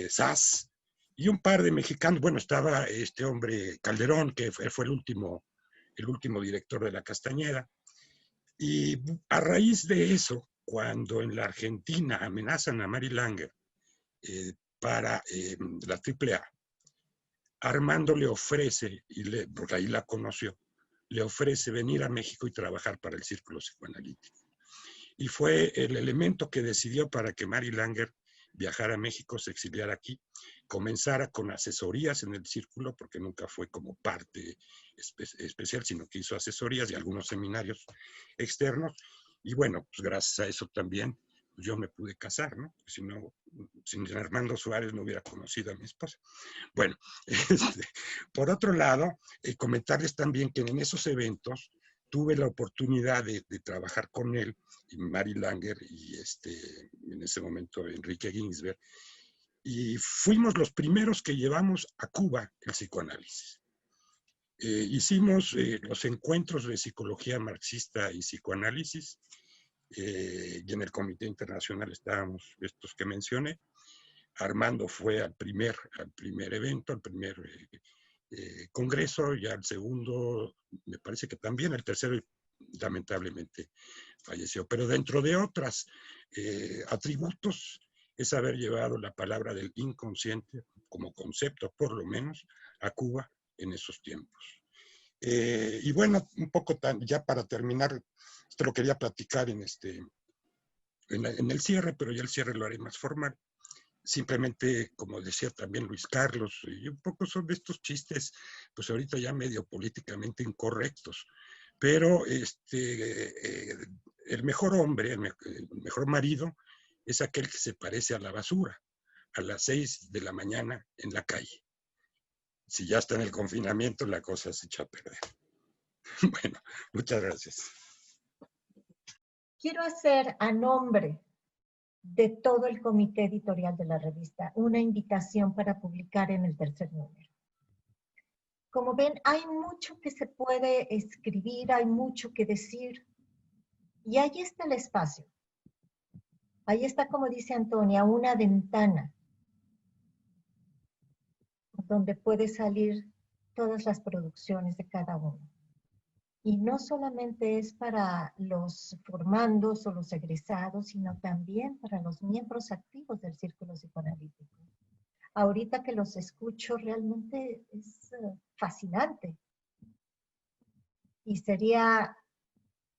Sass, y un par de mexicanos. Bueno, estaba este hombre Calderón, que fue el último director de La Castañeda. Y a raíz de eso, cuando en la Argentina amenazan a Mari Langer para la AAA, Armando le ofrece, porque ahí la conoció, le ofrece venir a México y trabajar para el Círculo Psicoanalítico. Y fue el elemento que decidió para que Mari Langer viajara a México, se exiliara aquí, comenzara con asesorías en el círculo, porque nunca fue como parte especial, sino que hizo asesorías y algunos seminarios externos. Y bueno, pues gracias a eso también yo me pude casar, ¿no? Si no, sin Armando Suárez no hubiera conocido a mi esposa. Bueno, por otro lado, comentarles también que en esos eventos tuve la oportunidad de trabajar con él, y Mary Langer y en ese momento Enrique Ginsberg, y fuimos los primeros que llevamos a Cuba el psicoanálisis. Hicimos los encuentros de psicología marxista y psicoanálisis, y en el Comité Internacional estábamos estos que mencioné. Armando fue al primer evento, al primer congreso, y al segundo, me parece que también, el tercero lamentablemente falleció. Pero dentro de otros atributos es haber llevado la palabra del inconsciente, como concepto por lo menos, a Cuba en esos tiempos. Y bueno, un poco ya para terminar, esto lo quería platicar en el cierre, pero ya el cierre lo haré más formal. Simplemente, como decía también Luis Carlos, y un poco son de estos chistes, pues ahorita ya medio políticamente incorrectos, pero el mejor hombre, el mejor marido, es aquel que se parece a la basura a las 6 de la mañana en la calle. Si ya está en el confinamiento, la cosa se echa a perder. Bueno, muchas gracias. Quiero hacer a nombre de todo el comité editorial de la revista una invitación para publicar en el tercer número. Como ven, hay mucho que se puede escribir, hay mucho que decir, y ahí está el espacio. Ahí está, como dice Antonia, una ventana donde puede salir todas las producciones de cada uno. Y no solamente es para los formandos o los egresados, sino también para los miembros activos del círculo psicoanalítico. Ahorita que los escucho, realmente es fascinante. Y sería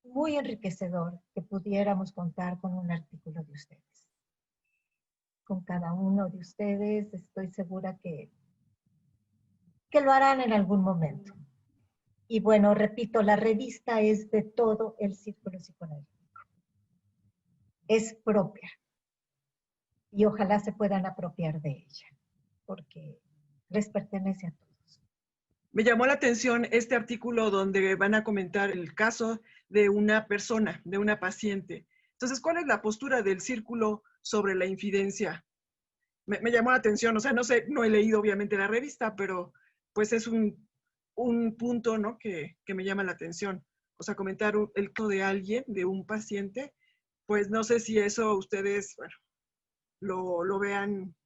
muy enriquecedor que pudiéramos contar con un artículo de ustedes. Con cada uno de ustedes estoy segura que lo harán en algún momento. Y bueno, repito, la revista es de todo el círculo psicoanalítico. Es propia. Y ojalá se puedan apropiar de ella, porque les pertenece a todos. Me llamó la atención este artículo donde van a comentar el caso de una persona, de una paciente. Entonces, ¿cuál es la postura del círculo sobre la infidencia? Me llamó la atención, o sea, no sé, no he leído obviamente la revista, pero pues es un punto, ¿no? que me llama la atención. O sea, comentar el caso de alguien, de un paciente, pues no sé si eso ustedes, bueno, lo vean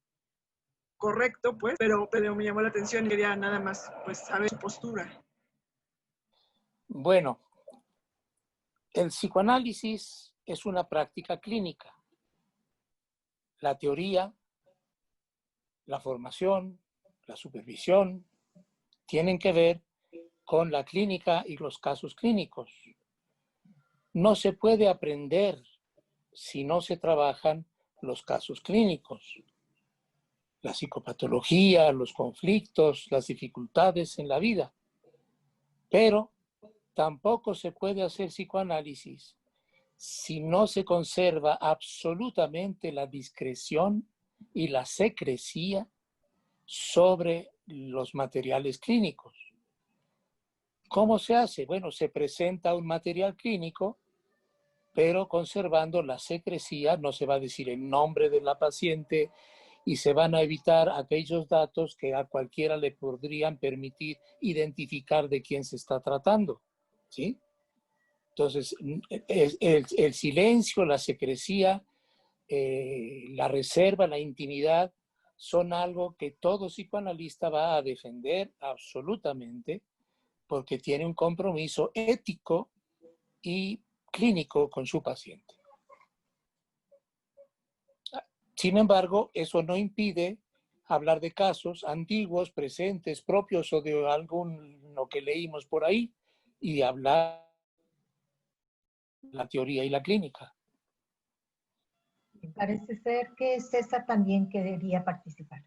correcto, pues, pero me llamó la atención y quería nada más, pues, saber su postura. Bueno, el psicoanálisis es una práctica clínica. La teoría, la formación, la supervisión, tienen que ver con la clínica y los casos clínicos. No se puede aprender si no se trabajan los casos clínicos. La psicopatología, los conflictos, las dificultades en la vida. Pero tampoco se puede hacer psicoanálisis si no se conserva absolutamente la discreción y la secrecía sobre los materiales clínicos. ¿Cómo se hace? Bueno, se presenta un material clínico, pero conservando la secrecía, no se va a decir el nombre de la paciente y se van a evitar aquellos datos que a cualquiera le podrían permitir identificar de quién se está tratando, ¿sí? Entonces, el silencio, la secrecía, la reserva, la intimidad, son algo que todo psicoanalista va a defender absolutamente porque tiene un compromiso ético y clínico con su paciente. Sin embargo, eso no impide hablar de casos antiguos, presentes, propios o de alguno que leímos por ahí y hablar de la teoría y la clínica. Parece ser que César también quería participar.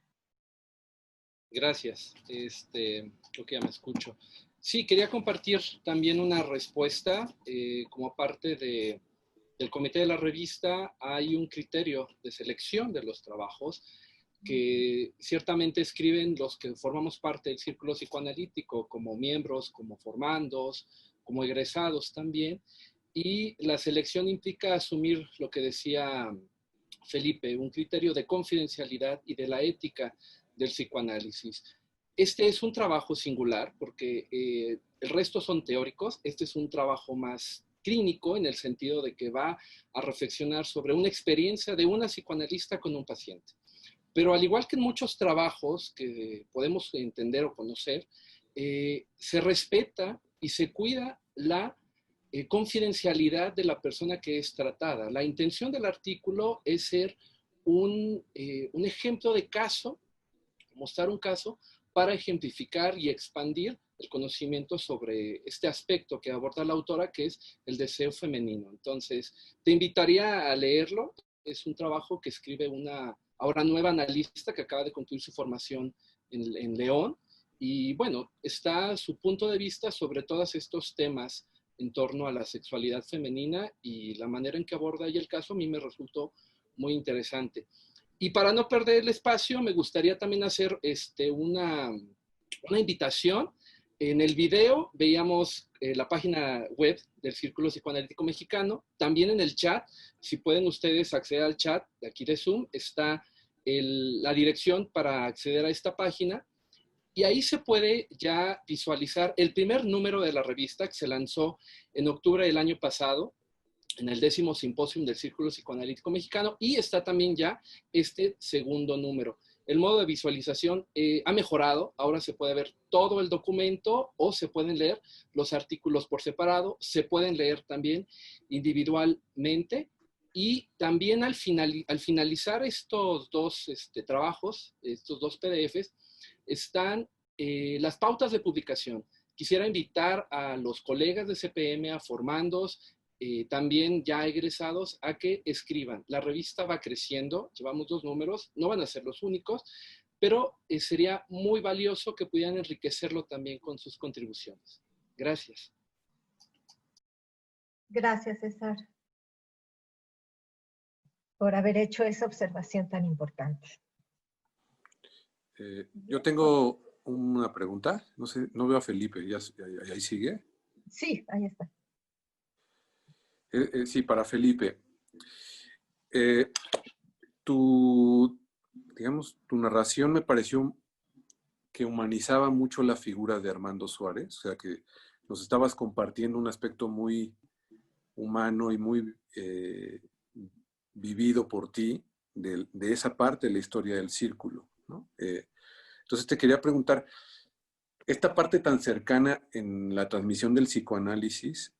Gracias. Creo que ya me escucho. Sí, quería compartir también una respuesta. Como parte del comité de la revista hay un criterio de selección de los trabajos que ciertamente escriben los que formamos parte del círculo psicoanalítico como miembros, como formandos, como egresados también, y la selección implica asumir lo que decía Felipe, un criterio de confidencialidad y de la ética del psicoanálisis. Este es un trabajo singular porque el resto son teóricos, este es un trabajo más clínico en el sentido de que va a reflexionar sobre una experiencia de una psicoanalista con un paciente. Pero al igual que en muchos trabajos que podemos entender o conocer, se respeta y se cuida la confidencialidad de la persona que es tratada. La intención del artículo es ser un ejemplo de caso, mostrar un caso para ejemplificar y expandir el conocimiento sobre este aspecto que aborda la autora, que es el deseo femenino. Entonces, te invitaría a leerlo. Es un trabajo que escribe una ahora nueva analista que acaba de concluir su formación en León. Y bueno, está su punto de vista sobre todos estos temas en torno a la sexualidad femenina, y la manera en que aborda ella el caso a mí me resultó muy interesante. Y para no perder el espacio, me gustaría también hacer una invitación. En el video veíamos la página web del Círculo Psicoanalítico Mexicano. También en el chat, si pueden ustedes acceder al chat de aquí de Zoom, está la dirección para acceder a esta página. Y ahí se puede ya visualizar el primer número de la revista que se lanzó en octubre del año pasado, en el 10º Simposium del Círculo Psicoanalítico Mexicano, y está también ya este segundo número. El modo de visualización ha mejorado, ahora se puede ver todo el documento o se pueden leer los artículos por separado, se pueden leer también individualmente, y también al finalizar estos dos trabajos, estos dos PDFs, están las pautas de publicación. Quisiera invitar a los colegas de CPM, a formandos, también ya egresados, a que escriban. La revista va creciendo, llevamos 2 números, no van a ser los únicos, pero sería muy valioso que pudieran enriquecerlo también con sus contribuciones. Gracias. Gracias, César, por haber hecho esa observación tan importante. Yo tengo una pregunta. No sé, no veo a Felipe. ¿Ahí sigue? Sí, ahí está. Sí, para Felipe. Tu narración me pareció que humanizaba mucho la figura de Armando Suárez. O sea, que nos estabas compartiendo un aspecto muy humano y muy vivido por ti de esa parte de la historia del círculo, ¿no? Entonces te quería preguntar, esta parte tan cercana en la transmisión del psicoanálisis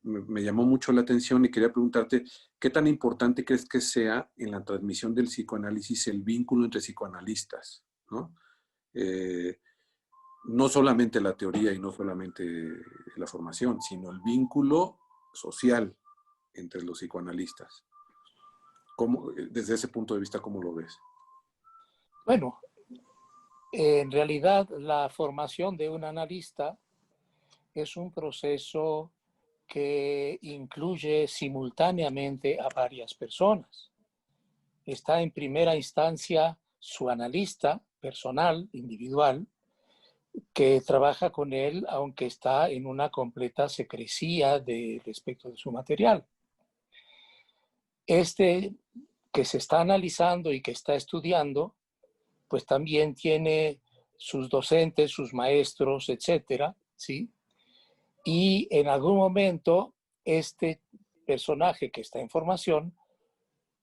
me llamó mucho la atención, y quería preguntarte, ¿qué tan importante crees que sea en la transmisión del psicoanálisis el vínculo entre psicoanalistas, ¿no? No solamente la teoría y no solamente la formación, sino el vínculo social entre los psicoanalistas. Desde ese punto de vista, ¿cómo lo ves? Bueno, en realidad la formación de un analista es un proceso que incluye simultáneamente a varias personas. Está en primera instancia su analista personal, individual, que trabaja con él aunque está en una completa secrecía respecto de su material. Este que se está analizando y que está estudiando, pues también tiene sus docentes, sus maestros, etcétera, ¿sí? Y en algún momento este personaje que está en formación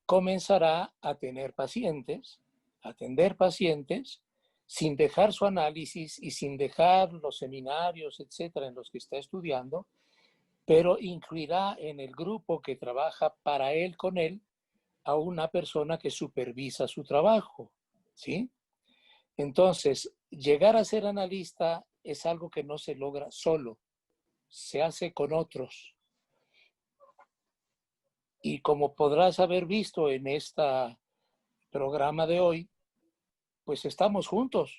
comenzará a tener pacientes, a atender pacientes, sin dejar su análisis y sin dejar los seminarios, etcétera, en los que está estudiando, pero incluirá en el grupo que trabaja para él, con él, a una persona que supervisa su trabajo, ¿sí? Entonces, llegar a ser analista es algo que no se logra solo, se hace con otros. Y como podrás haber visto en este programa de hoy, pues estamos juntos.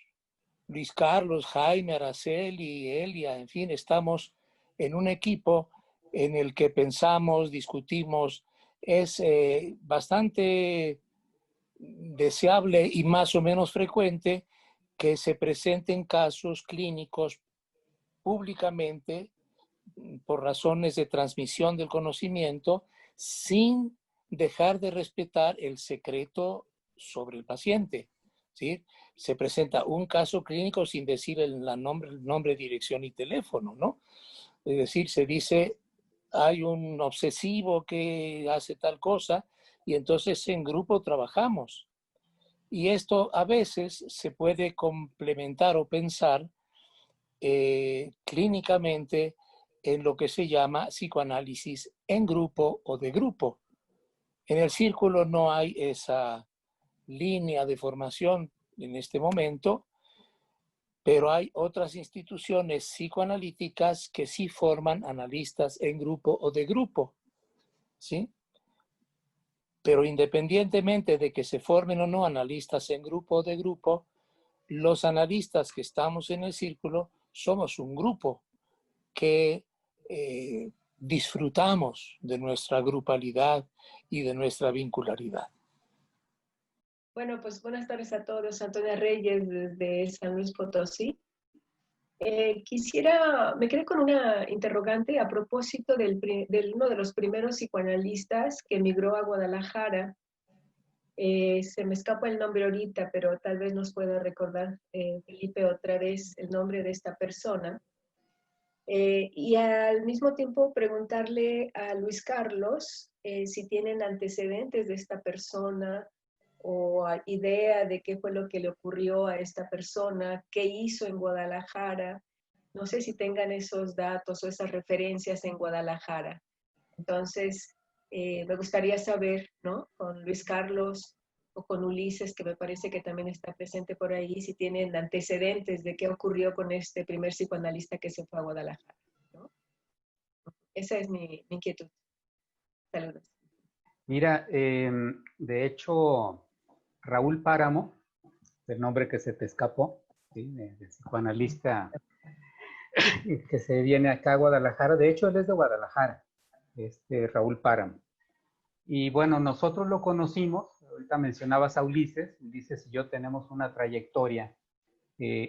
Luis Carlos, Jaime, Araceli, Elia, en fin, estamos en un equipo en el que pensamos, discutimos. Es bastante deseable y más o menos frecuente que se presenten casos clínicos públicamente por razones de transmisión del conocimiento sin dejar de respetar el secreto sobre el paciente, ¿sí? Se presenta un caso clínico sin decir el nombre, dirección y teléfono, ¿no? Es decir, se dice, hay un obsesivo que hace tal cosa y entonces en grupo trabajamos. Y esto a veces se puede complementar o pensar clínicamente en lo que se llama psicoanálisis en grupo o de grupo. En el círculo no hay esa línea de formación en este momento, pero hay otras instituciones psicoanalíticas que sí forman analistas en grupo o de grupo, ¿sí? Pero independientemente de que se formen o no analistas en grupo o de grupo, los analistas que estamos en el círculo somos un grupo que disfrutamos de nuestra grupalidad y de nuestra vincularidad. Bueno, pues buenas tardes a todos. Antonia Reyes desde San Luis Potosí. Me quedé con una interrogante a propósito del uno de los primeros psicoanalistas que emigró a Guadalajara. Se me escapa el nombre ahorita, pero tal vez nos pueda recordar, Felipe, otra vez el nombre de esta persona. Y al mismo tiempo preguntarle a Luis Carlos si tienen antecedentes de esta persona o idea de qué fue lo que le ocurrió a esta persona, qué hizo en Guadalajara. No sé si tengan esos datos o esas referencias en Guadalajara. Entonces, me gustaría saber, ¿no? Con Luis Carlos o con Ulises, que me parece que también está presente por ahí, si tienen antecedentes de qué ocurrió con este primer psicoanalista que se fue a Guadalajara, ¿no? Esa es mi inquietud. Saludos. Mira, de hecho, Raúl Páramo, el nombre que se te escapó, ¿sí? De psicoanalista que se viene acá a Guadalajara. De hecho, él es de Guadalajara, Raúl Páramo. Y bueno, nosotros lo conocimos, ahorita mencionabas a Ulises. Ulises y yo tenemos una trayectoria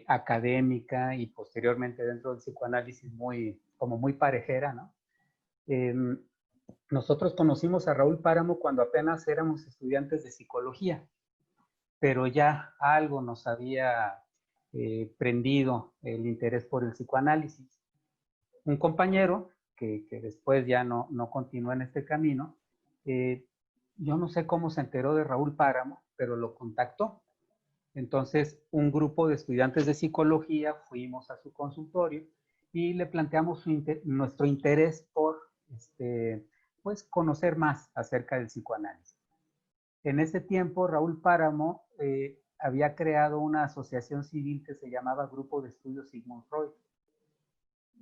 académica y posteriormente dentro del psicoanálisis como muy parejera, ¿no? Nosotros conocimos a Raúl Páramo cuando apenas éramos estudiantes de psicología, pero ya algo nos había prendido el interés por el psicoanálisis. Un compañero que después ya no continuó en este camino, yo no sé cómo se enteró de Raúl Páramo, pero lo contactó. Entonces, un grupo de estudiantes de psicología fuimos a su consultorio y le planteamos nuestro interés por pues, conocer más acerca del psicoanálisis. En ese tiempo, Raúl Páramo había creado una asociación civil que se llamaba Grupo de Estudios Sigmund Freud.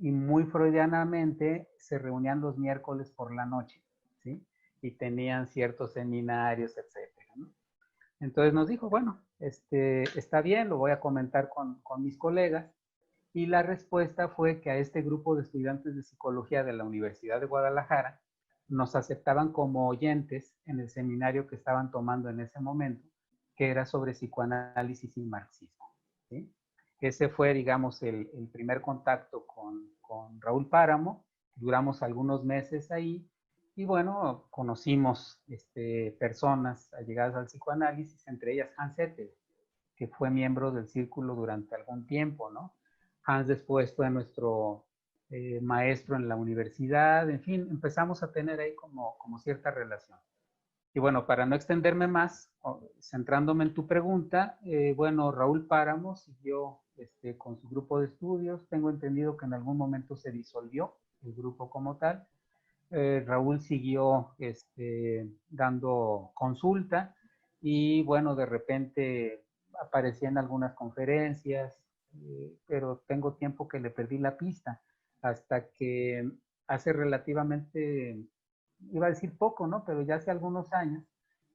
Y muy freudianamente se reunían los miércoles por la noche, ¿sí? Y tenían ciertos seminarios, etcétera, ¿no? Entonces nos dijo, bueno, está bien, lo voy a comentar con mis colegas. Y la respuesta fue que a este grupo de estudiantes de psicología de la Universidad de Guadalajara nos aceptaban como oyentes en el seminario que estaban tomando en ese momento, que era sobre psicoanálisis y marxismo, ¿sí? Ese fue, digamos, el primer contacto con Raúl Páramo. Duramos algunos meses ahí y bueno, conocimos personas allegadas al psicoanálisis, entre ellas Hans Ethel, que fue miembro del círculo durante algún tiempo, ¿no? Hans después fue nuestro maestro en la universidad, en fin, empezamos a tener ahí como cierta relación. Y bueno, para no extenderme más, centrándome en tu pregunta, bueno, Raúl Páramo siguió con su grupo de estudios. Tengo entendido que en algún momento se disolvió el grupo como tal. Raúl siguió dando consulta y bueno, de repente aparecía en algunas conferencias, pero tengo tiempo que le perdí la pista, hasta que hace relativamente, iba a decir poco, ¿no? Pero ya hace algunos años,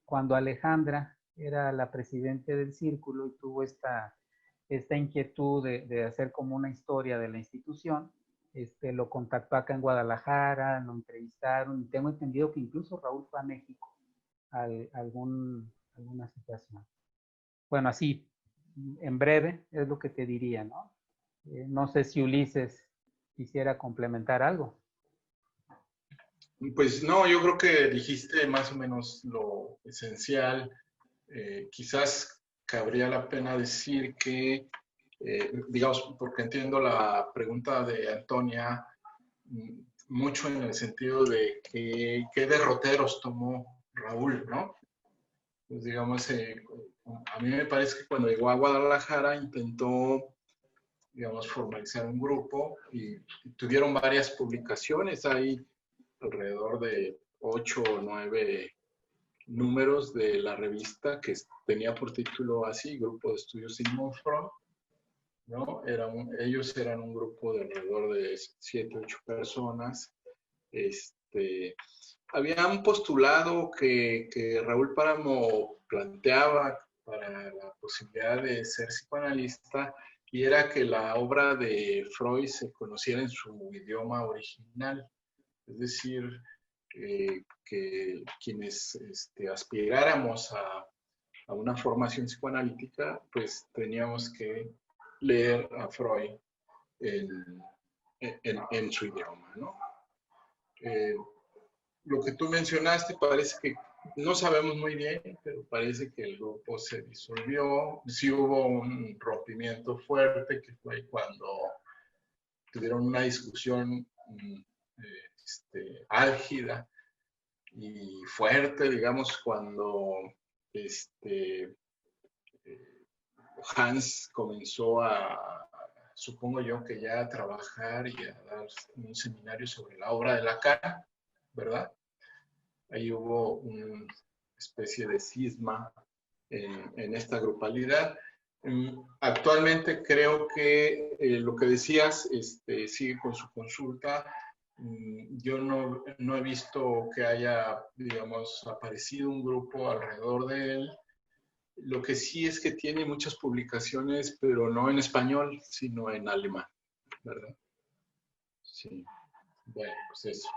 cuando Alejandra era la presidente del círculo y tuvo esta inquietud de hacer como una historia de la institución, lo contactó acá en Guadalajara, lo entrevistaron, y tengo entendido que incluso Raúl fue a México alguna situación. Bueno, así, en breve, es lo que te diría, ¿no? No sé si Ulises quisiera complementar algo. Pues no, yo creo que dijiste más o menos lo esencial. Quizás cabría la pena decir que, digamos, porque entiendo la pregunta de Antonia, mucho en el sentido de que, qué derroteros tomó Raúl, ¿no? Pues digamos, a mí me parece que cuando llegó a Guadalajara intentó, digamos, formalizar un grupo y tuvieron varias publicaciones. Hay alrededor de 8 o 9 números de la revista que tenía por título así, Grupo de Estudios Sigmund Freud, ¿no? Ellos eran un grupo de alrededor de 7, 8 personas. Habían postulado que Raúl Páramo planteaba para la posibilidad de ser psicoanalista, y era que la obra de Freud se conociera en su idioma original. Es decir, que quienes aspiráramos a una formación psicoanalítica, pues teníamos que leer a Freud en su idioma, ¿no? Lo que tú mencionaste parece que no sabemos muy bien, pero parece que el grupo se disolvió. Sí hubo un rompimiento fuerte, que fue cuando tuvieron una discusión álgida y fuerte, digamos, cuando Hans comenzó supongo yo que ya a trabajar y a dar un seminario sobre la obra de Lacan, ¿verdad? Ahí hubo una especie de cisma en esta grupalidad. Actualmente creo que lo que decías sigue con su consulta. Yo no he visto que haya, digamos, aparecido un grupo alrededor de él. Lo que sí es que tiene muchas publicaciones, pero no en español, sino en alemán, ¿verdad? Sí. Bueno, pues eso.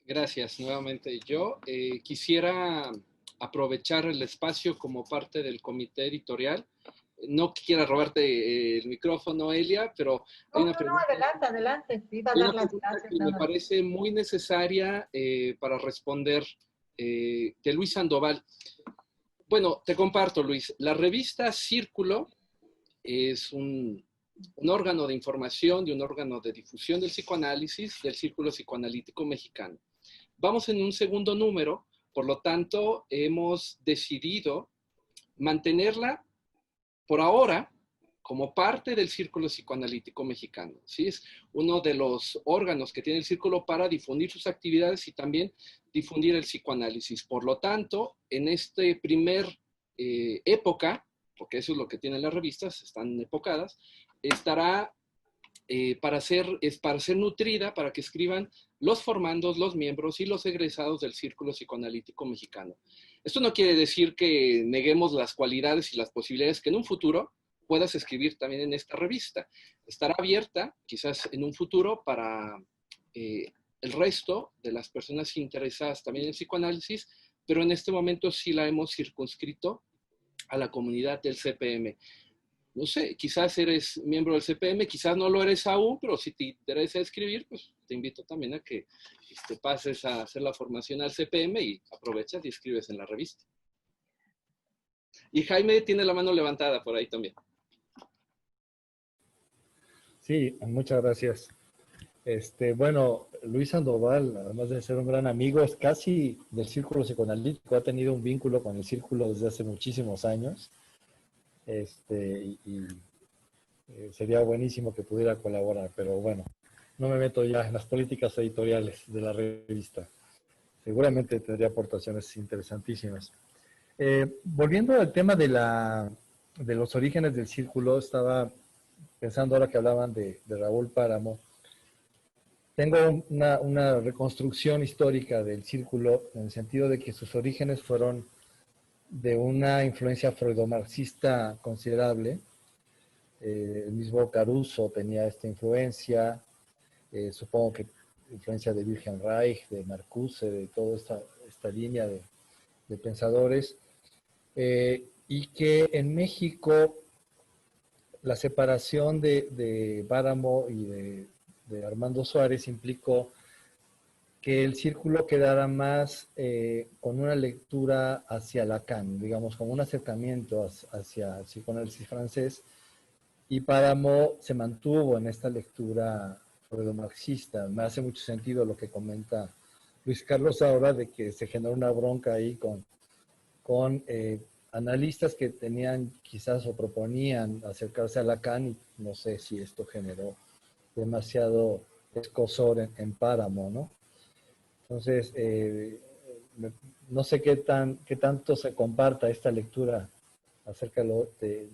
Gracias nuevamente. Yo quisiera aprovechar el espacio como parte del comité editorial. No quiera robarte el micrófono, Elia, pero hay una pregunta. No, adelante. Iba a Hay dar una las pregunta gracias. que me parece muy necesaria para responder de Luis Sandoval. Bueno, te comparto, Luis. La revista Círculo es un órgano de información y un órgano de difusión del psicoanálisis del Círculo Psicoanalítico Mexicano. Vamos en un segundo número, por lo tanto, hemos decidido mantenerla por ahora como parte del Círculo Psicoanalítico Mexicano. ¿Sí? Es uno de los órganos que tiene el Círculo para difundir sus actividades y también difundir el psicoanálisis. Por lo tanto, en este primer época, porque eso es lo que tienen las revistas, están epocadas, estará para ser nutrida, para que escriban los formandos, los miembros y los egresados del Círculo Psicoanalítico Mexicano. Esto no quiere decir que neguemos las cualidades y las posibilidades que en un futuro puedas escribir también en esta revista. Estará abierta, quizás en un futuro, para el resto de las personas interesadas también en psicoanálisis, pero en este momento sí la hemos circunscrito a la comunidad del CPM. No sé, quizás eres miembro del CPM, quizás no lo eres aún, pero si te interesa escribir, pues te invito también a que pases a hacer la formación al CPM y aprovechas y escribes en la revista. Y Jaime tiene la mano levantada por ahí también. Sí, muchas gracias. Bueno, Luis Sandoval, además de ser un gran amigo, es casi del Círculo Psicoanalítico, ha tenido un vínculo con el Círculo desde hace muchísimos años. Sería buenísimo que pudiera colaborar, pero bueno, no me meto ya en las políticas editoriales de la revista. Seguramente tendría aportaciones interesantísimas. Volviendo al tema de los orígenes del Círculo, estaba pensando ahora que hablaban de Raúl Páramo. Tengo una reconstrucción histórica del Círculo en el sentido de que sus orígenes fueron de una influencia freudomarxista considerable. El mismo Caruso tenía esta influencia, supongo que influencia de Wilhelm Reich, de Marcuse, de toda esta línea de pensadores, y que en México la separación de Páramo y de Armando Suárez implicó que el círculo quedara más con una lectura hacia Lacan, digamos, como un acercamiento hacia el psicoanálisis francés, y Páramo se mantuvo en esta lectura marxista. Me hace mucho sentido lo que comenta Luis Carlos ahora, de que se generó una bronca ahí con analistas que tenían quizás o proponían acercarse a Lacan, y no sé si esto generó demasiado escozor en Páramo, ¿no? Entonces, no sé qué tanto se comparta esta lectura acerca de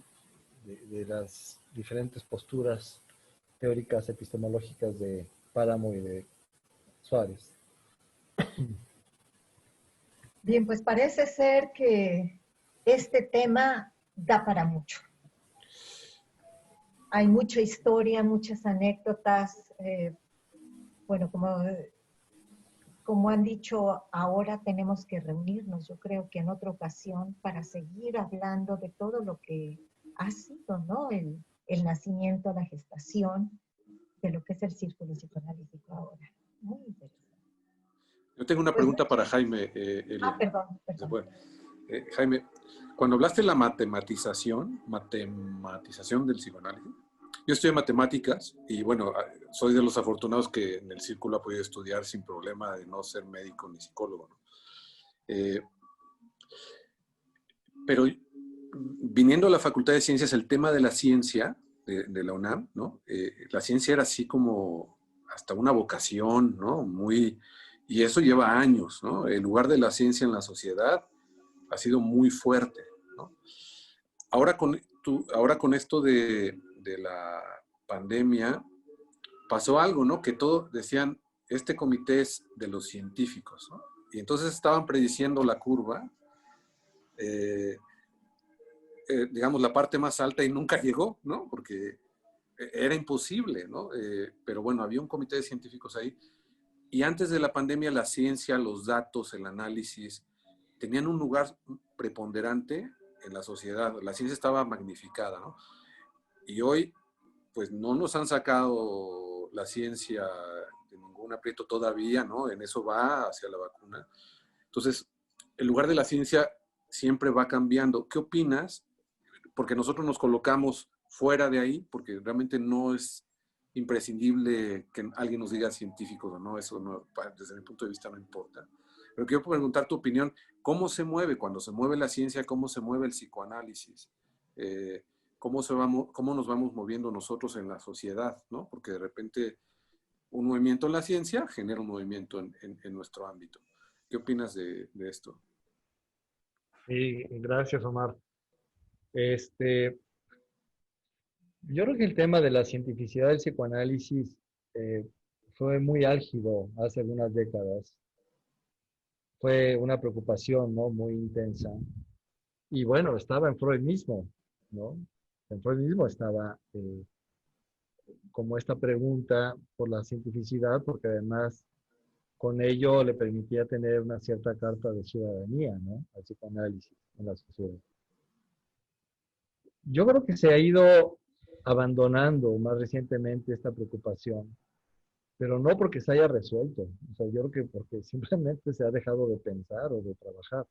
las diferentes posturas teóricas epistemológicas de Páramo y de Suárez. Bien, pues parece ser que este tema da para mucho. Hay mucha historia, muchas anécdotas. Bueno, como han dicho, ahora tenemos que reunirnos, yo creo que en otra ocasión, para seguir hablando de todo lo que ha sido, ¿no? El nacimiento, la gestación de lo que es el círculo psicoanalítico ahora. Muy interesante. Yo tengo una pregunta para Jaime, Elia. Perdón. Bueno, Jaime, cuando hablaste de la matematización del psicoanálisis, yo estudié matemáticas y bueno, soy de los afortunados que en el círculo ha podido estudiar sin problema de no ser médico ni psicólogo, ¿no? Pero viniendo a la Facultad de Ciencias, el tema de la ciencia de la UNAM, ¿no? La ciencia era así como hasta una vocación, ¿no? Y eso lleva años, ¿no? El lugar de la ciencia en la sociedad ha sido muy fuerte, ¿no? Ahora con esto de la pandemia, pasó algo, ¿no? Que todos decían, este comité es de los científicos, ¿no? Y entonces estaban prediciendo la curva, digamos, la parte más alta y nunca llegó, ¿no? Porque era imposible, ¿no? Pero bueno, había un comité de científicos ahí. Y antes de la pandemia, la ciencia, los datos, el análisis, tenían un lugar preponderante en la sociedad. La ciencia estaba magnificada, ¿no? Y hoy, pues no nos han sacado la ciencia de ningún aprieto todavía, ¿no? En eso va hacia la vacuna. Entonces, el lugar de la ciencia siempre va cambiando. ¿Qué opinas? Porque nosotros nos colocamos fuera de ahí, porque realmente no es imprescindible que alguien nos diga científicos o no, eso no, desde mi punto de vista no importa. Pero quiero preguntar tu opinión, ¿cómo se mueve cuando se mueve la ciencia, cómo se mueve el psicoanálisis? ¿Cómo nos vamos moviendo nosotros en la sociedad, ¿no? Porque de repente un movimiento en la ciencia genera un movimiento en nuestro ámbito. ¿Qué opinas de esto? Sí, gracias, Omar. Yo creo que el tema de la cientificidad del psicoanálisis fue muy álgido hace algunas décadas. Fue una preocupación, ¿no? Muy intensa. Y bueno, estaba en Freud mismo, ¿no? En Freud mismo estaba como esta pregunta por la cientificidad, porque además con ello le permitía tener una cierta carta de ciudadanía, ¿no? Al psicoanálisis en la sociedad. Yo creo que se ha ido abandonando más recientemente esta preocupación, pero no porque se haya resuelto. O sea, yo creo que porque simplemente se ha dejado de pensar o de trabajar.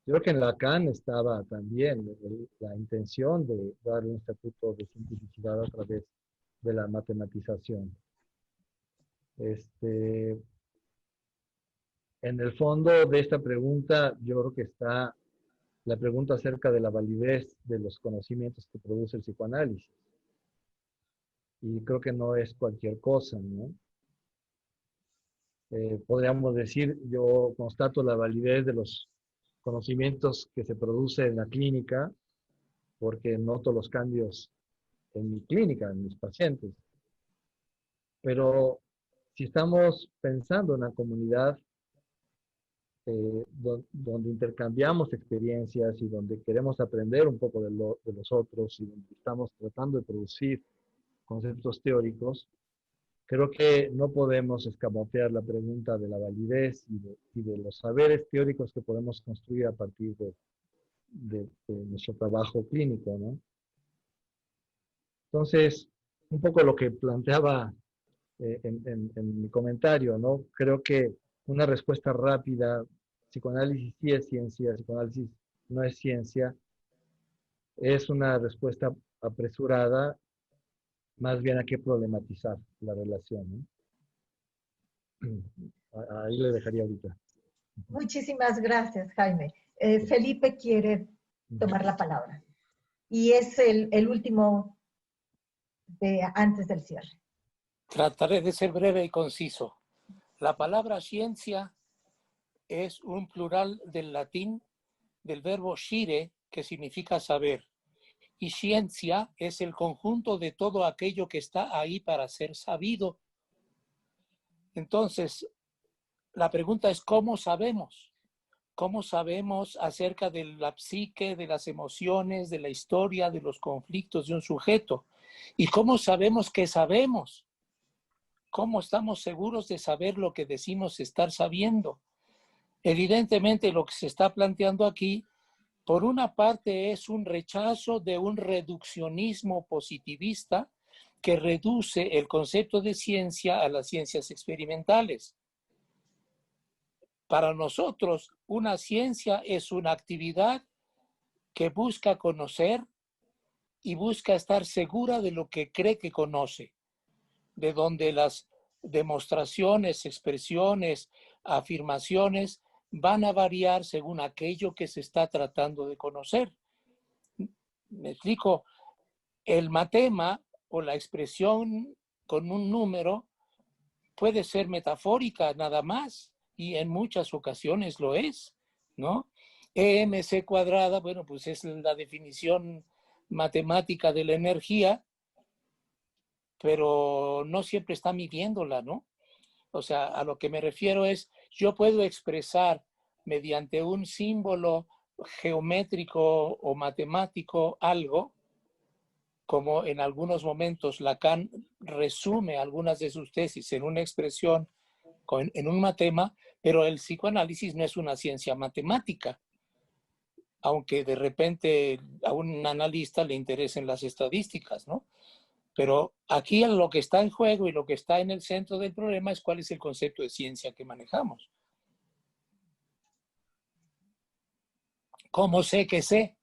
Yo creo que en Lacan estaba también la intención de dar un estatuto de cientificidad a través de la matematización. En el fondo de esta pregunta, yo creo que está la pregunta acerca de la validez de los conocimientos que produce el psicoanálisis. Y creo que no es cualquier cosa, ¿no? Podríamos decir, yo constato la validez de los conocimientos que se producen en la clínica, porque noto los cambios en mi clínica, en mis pacientes. Pero si estamos pensando en una comunidad donde intercambiamos experiencias y donde queremos aprender un poco de los otros y donde estamos tratando de producir conceptos teóricos, Creo que no podemos escamotear la pregunta de la validez y de los saberes teóricos que podemos construir a partir de nuestro trabajo clínico, ¿no? Entonces, un poco lo que planteaba en mi comentario, ¿no? Creo que una respuesta rápida, psicoanálisis sí es ciencia, psicoanálisis no es ciencia, es una respuesta apresurada, más bien hay que problematizar la relación, ¿no? Ahí le dejaría ahorita. Muchísimas gracias, Jaime. Felipe quiere tomar la palabra. Y es el último antes del cierre. Trataré de ser breve y conciso. La palabra ciencia es un plural del latín del verbo scire, que significa saber. Y ciencia es el conjunto de todo aquello que está ahí para ser sabido. Entonces, la pregunta es, ¿cómo sabemos? ¿Cómo sabemos acerca de la psique, de las emociones, de la historia, de los conflictos de un sujeto? ¿Y cómo sabemos que sabemos? ¿Cómo estamos seguros de saber lo que decimos estar sabiendo? Evidentemente, lo que se está planteando aquí, por una parte, es un rechazo de un reduccionismo positivista que reduce el concepto de ciencia a las ciencias experimentales. Para nosotros, una ciencia es una actividad que busca conocer y busca estar segura de lo que cree que conoce, de donde las demostraciones, expresiones, afirmaciones van a variar según aquello que se está tratando de conocer. Me explico, el matema o la expresión con un número puede ser metafórica nada más, y en muchas ocasiones lo es, ¿no? EMC cuadrada, bueno, pues es la definición matemática de la energía, pero no siempre está midiéndola, ¿no? O sea, a lo que me refiero es, yo puedo expresar mediante un símbolo geométrico o matemático algo, como en algunos momentos Lacan resume algunas de sus tesis en una expresión, en un matema, pero el psicoanálisis no es una ciencia matemática, aunque de repente a un analista le interesen las estadísticas, ¿no? Pero aquí lo que está en juego y lo que está en el centro del problema es cuál es el concepto de ciencia que manejamos. ¿Cómo sé que sé?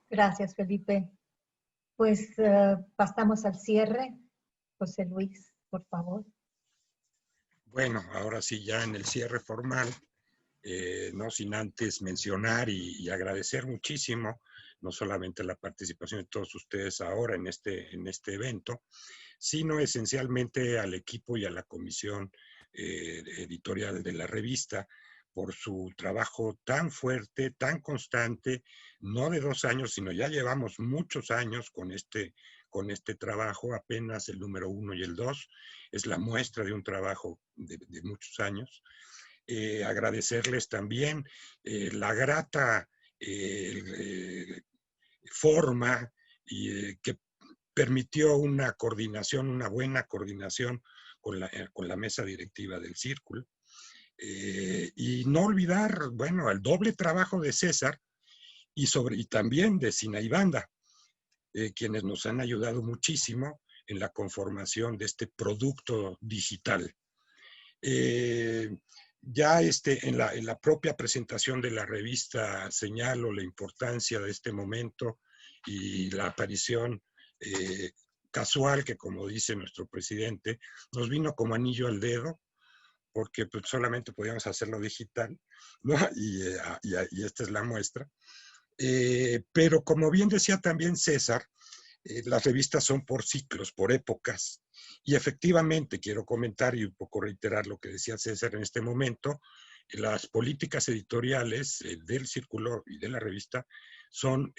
Gracias, Felipe. Pues pasamos al cierre. José Luis, por favor. Bueno, ahora sí, ya en el cierre formal, no sin antes mencionar y agradecer muchísimo, no solamente la participación de todos ustedes ahora en este evento, sino esencialmente al equipo y a la comisión editorial de la revista por su trabajo tan fuerte, tan constante, no de 2 años, sino ya llevamos muchos años con este trabajo, apenas el número 1 y el 2, es la muestra de un trabajo de muchos años. Agradecerles también la grata forma que permitió una coordinación, una buena coordinación con la mesa directiva del Círculo. Y no olvidar, bueno, el doble trabajo de César y también de Sinaí Banda, quienes nos han ayudado muchísimo en la conformación de este producto digital. Ya en la propia presentación de la revista señalo la importancia de este momento y la aparición casual que, como dice nuestro presidente, nos vino como anillo al dedo, porque pues, solamente podíamos hacerlo digital, ¿no? Y esta es la muestra. Pero como bien decía también César, las revistas son por ciclos, por épocas, y efectivamente quiero comentar y un poco reiterar lo que decía César en este momento, las políticas editoriales del Círculo y de la revista son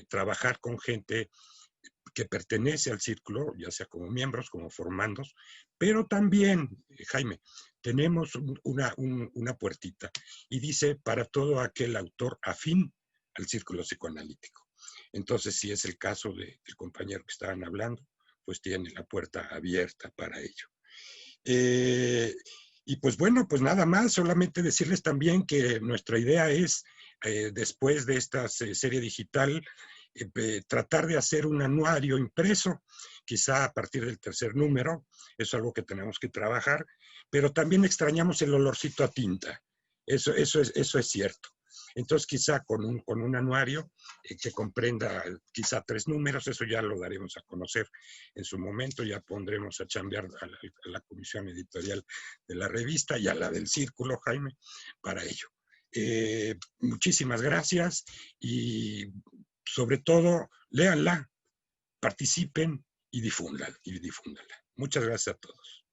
trabajar con gente que pertenece al Círculo, ya sea como miembros, como formandos, pero también, Jaime, tenemos una puertita y dice para todo aquel autor afín al Círculo psicoanalítico. Entonces, si es el caso del compañero que estaban hablando, pues tiene la puerta abierta para ello. Y pues bueno, pues nada más, solamente decirles también que nuestra idea es, después de esta serie digital, tratar de hacer un anuario impreso, quizá a partir del 3er número, eso es algo que tenemos que trabajar, pero también extrañamos el olorcito a tinta, eso es cierto. Entonces quizá con un anuario que comprenda quizá 3 números, eso ya lo daremos a conocer en su momento, ya pondremos a chambear a la comisión editorial de la revista y a la del Círculo, Jaime, para ello. Muchísimas gracias y sobre todo, léanla, participen y difúndanla. Muchas gracias a todos.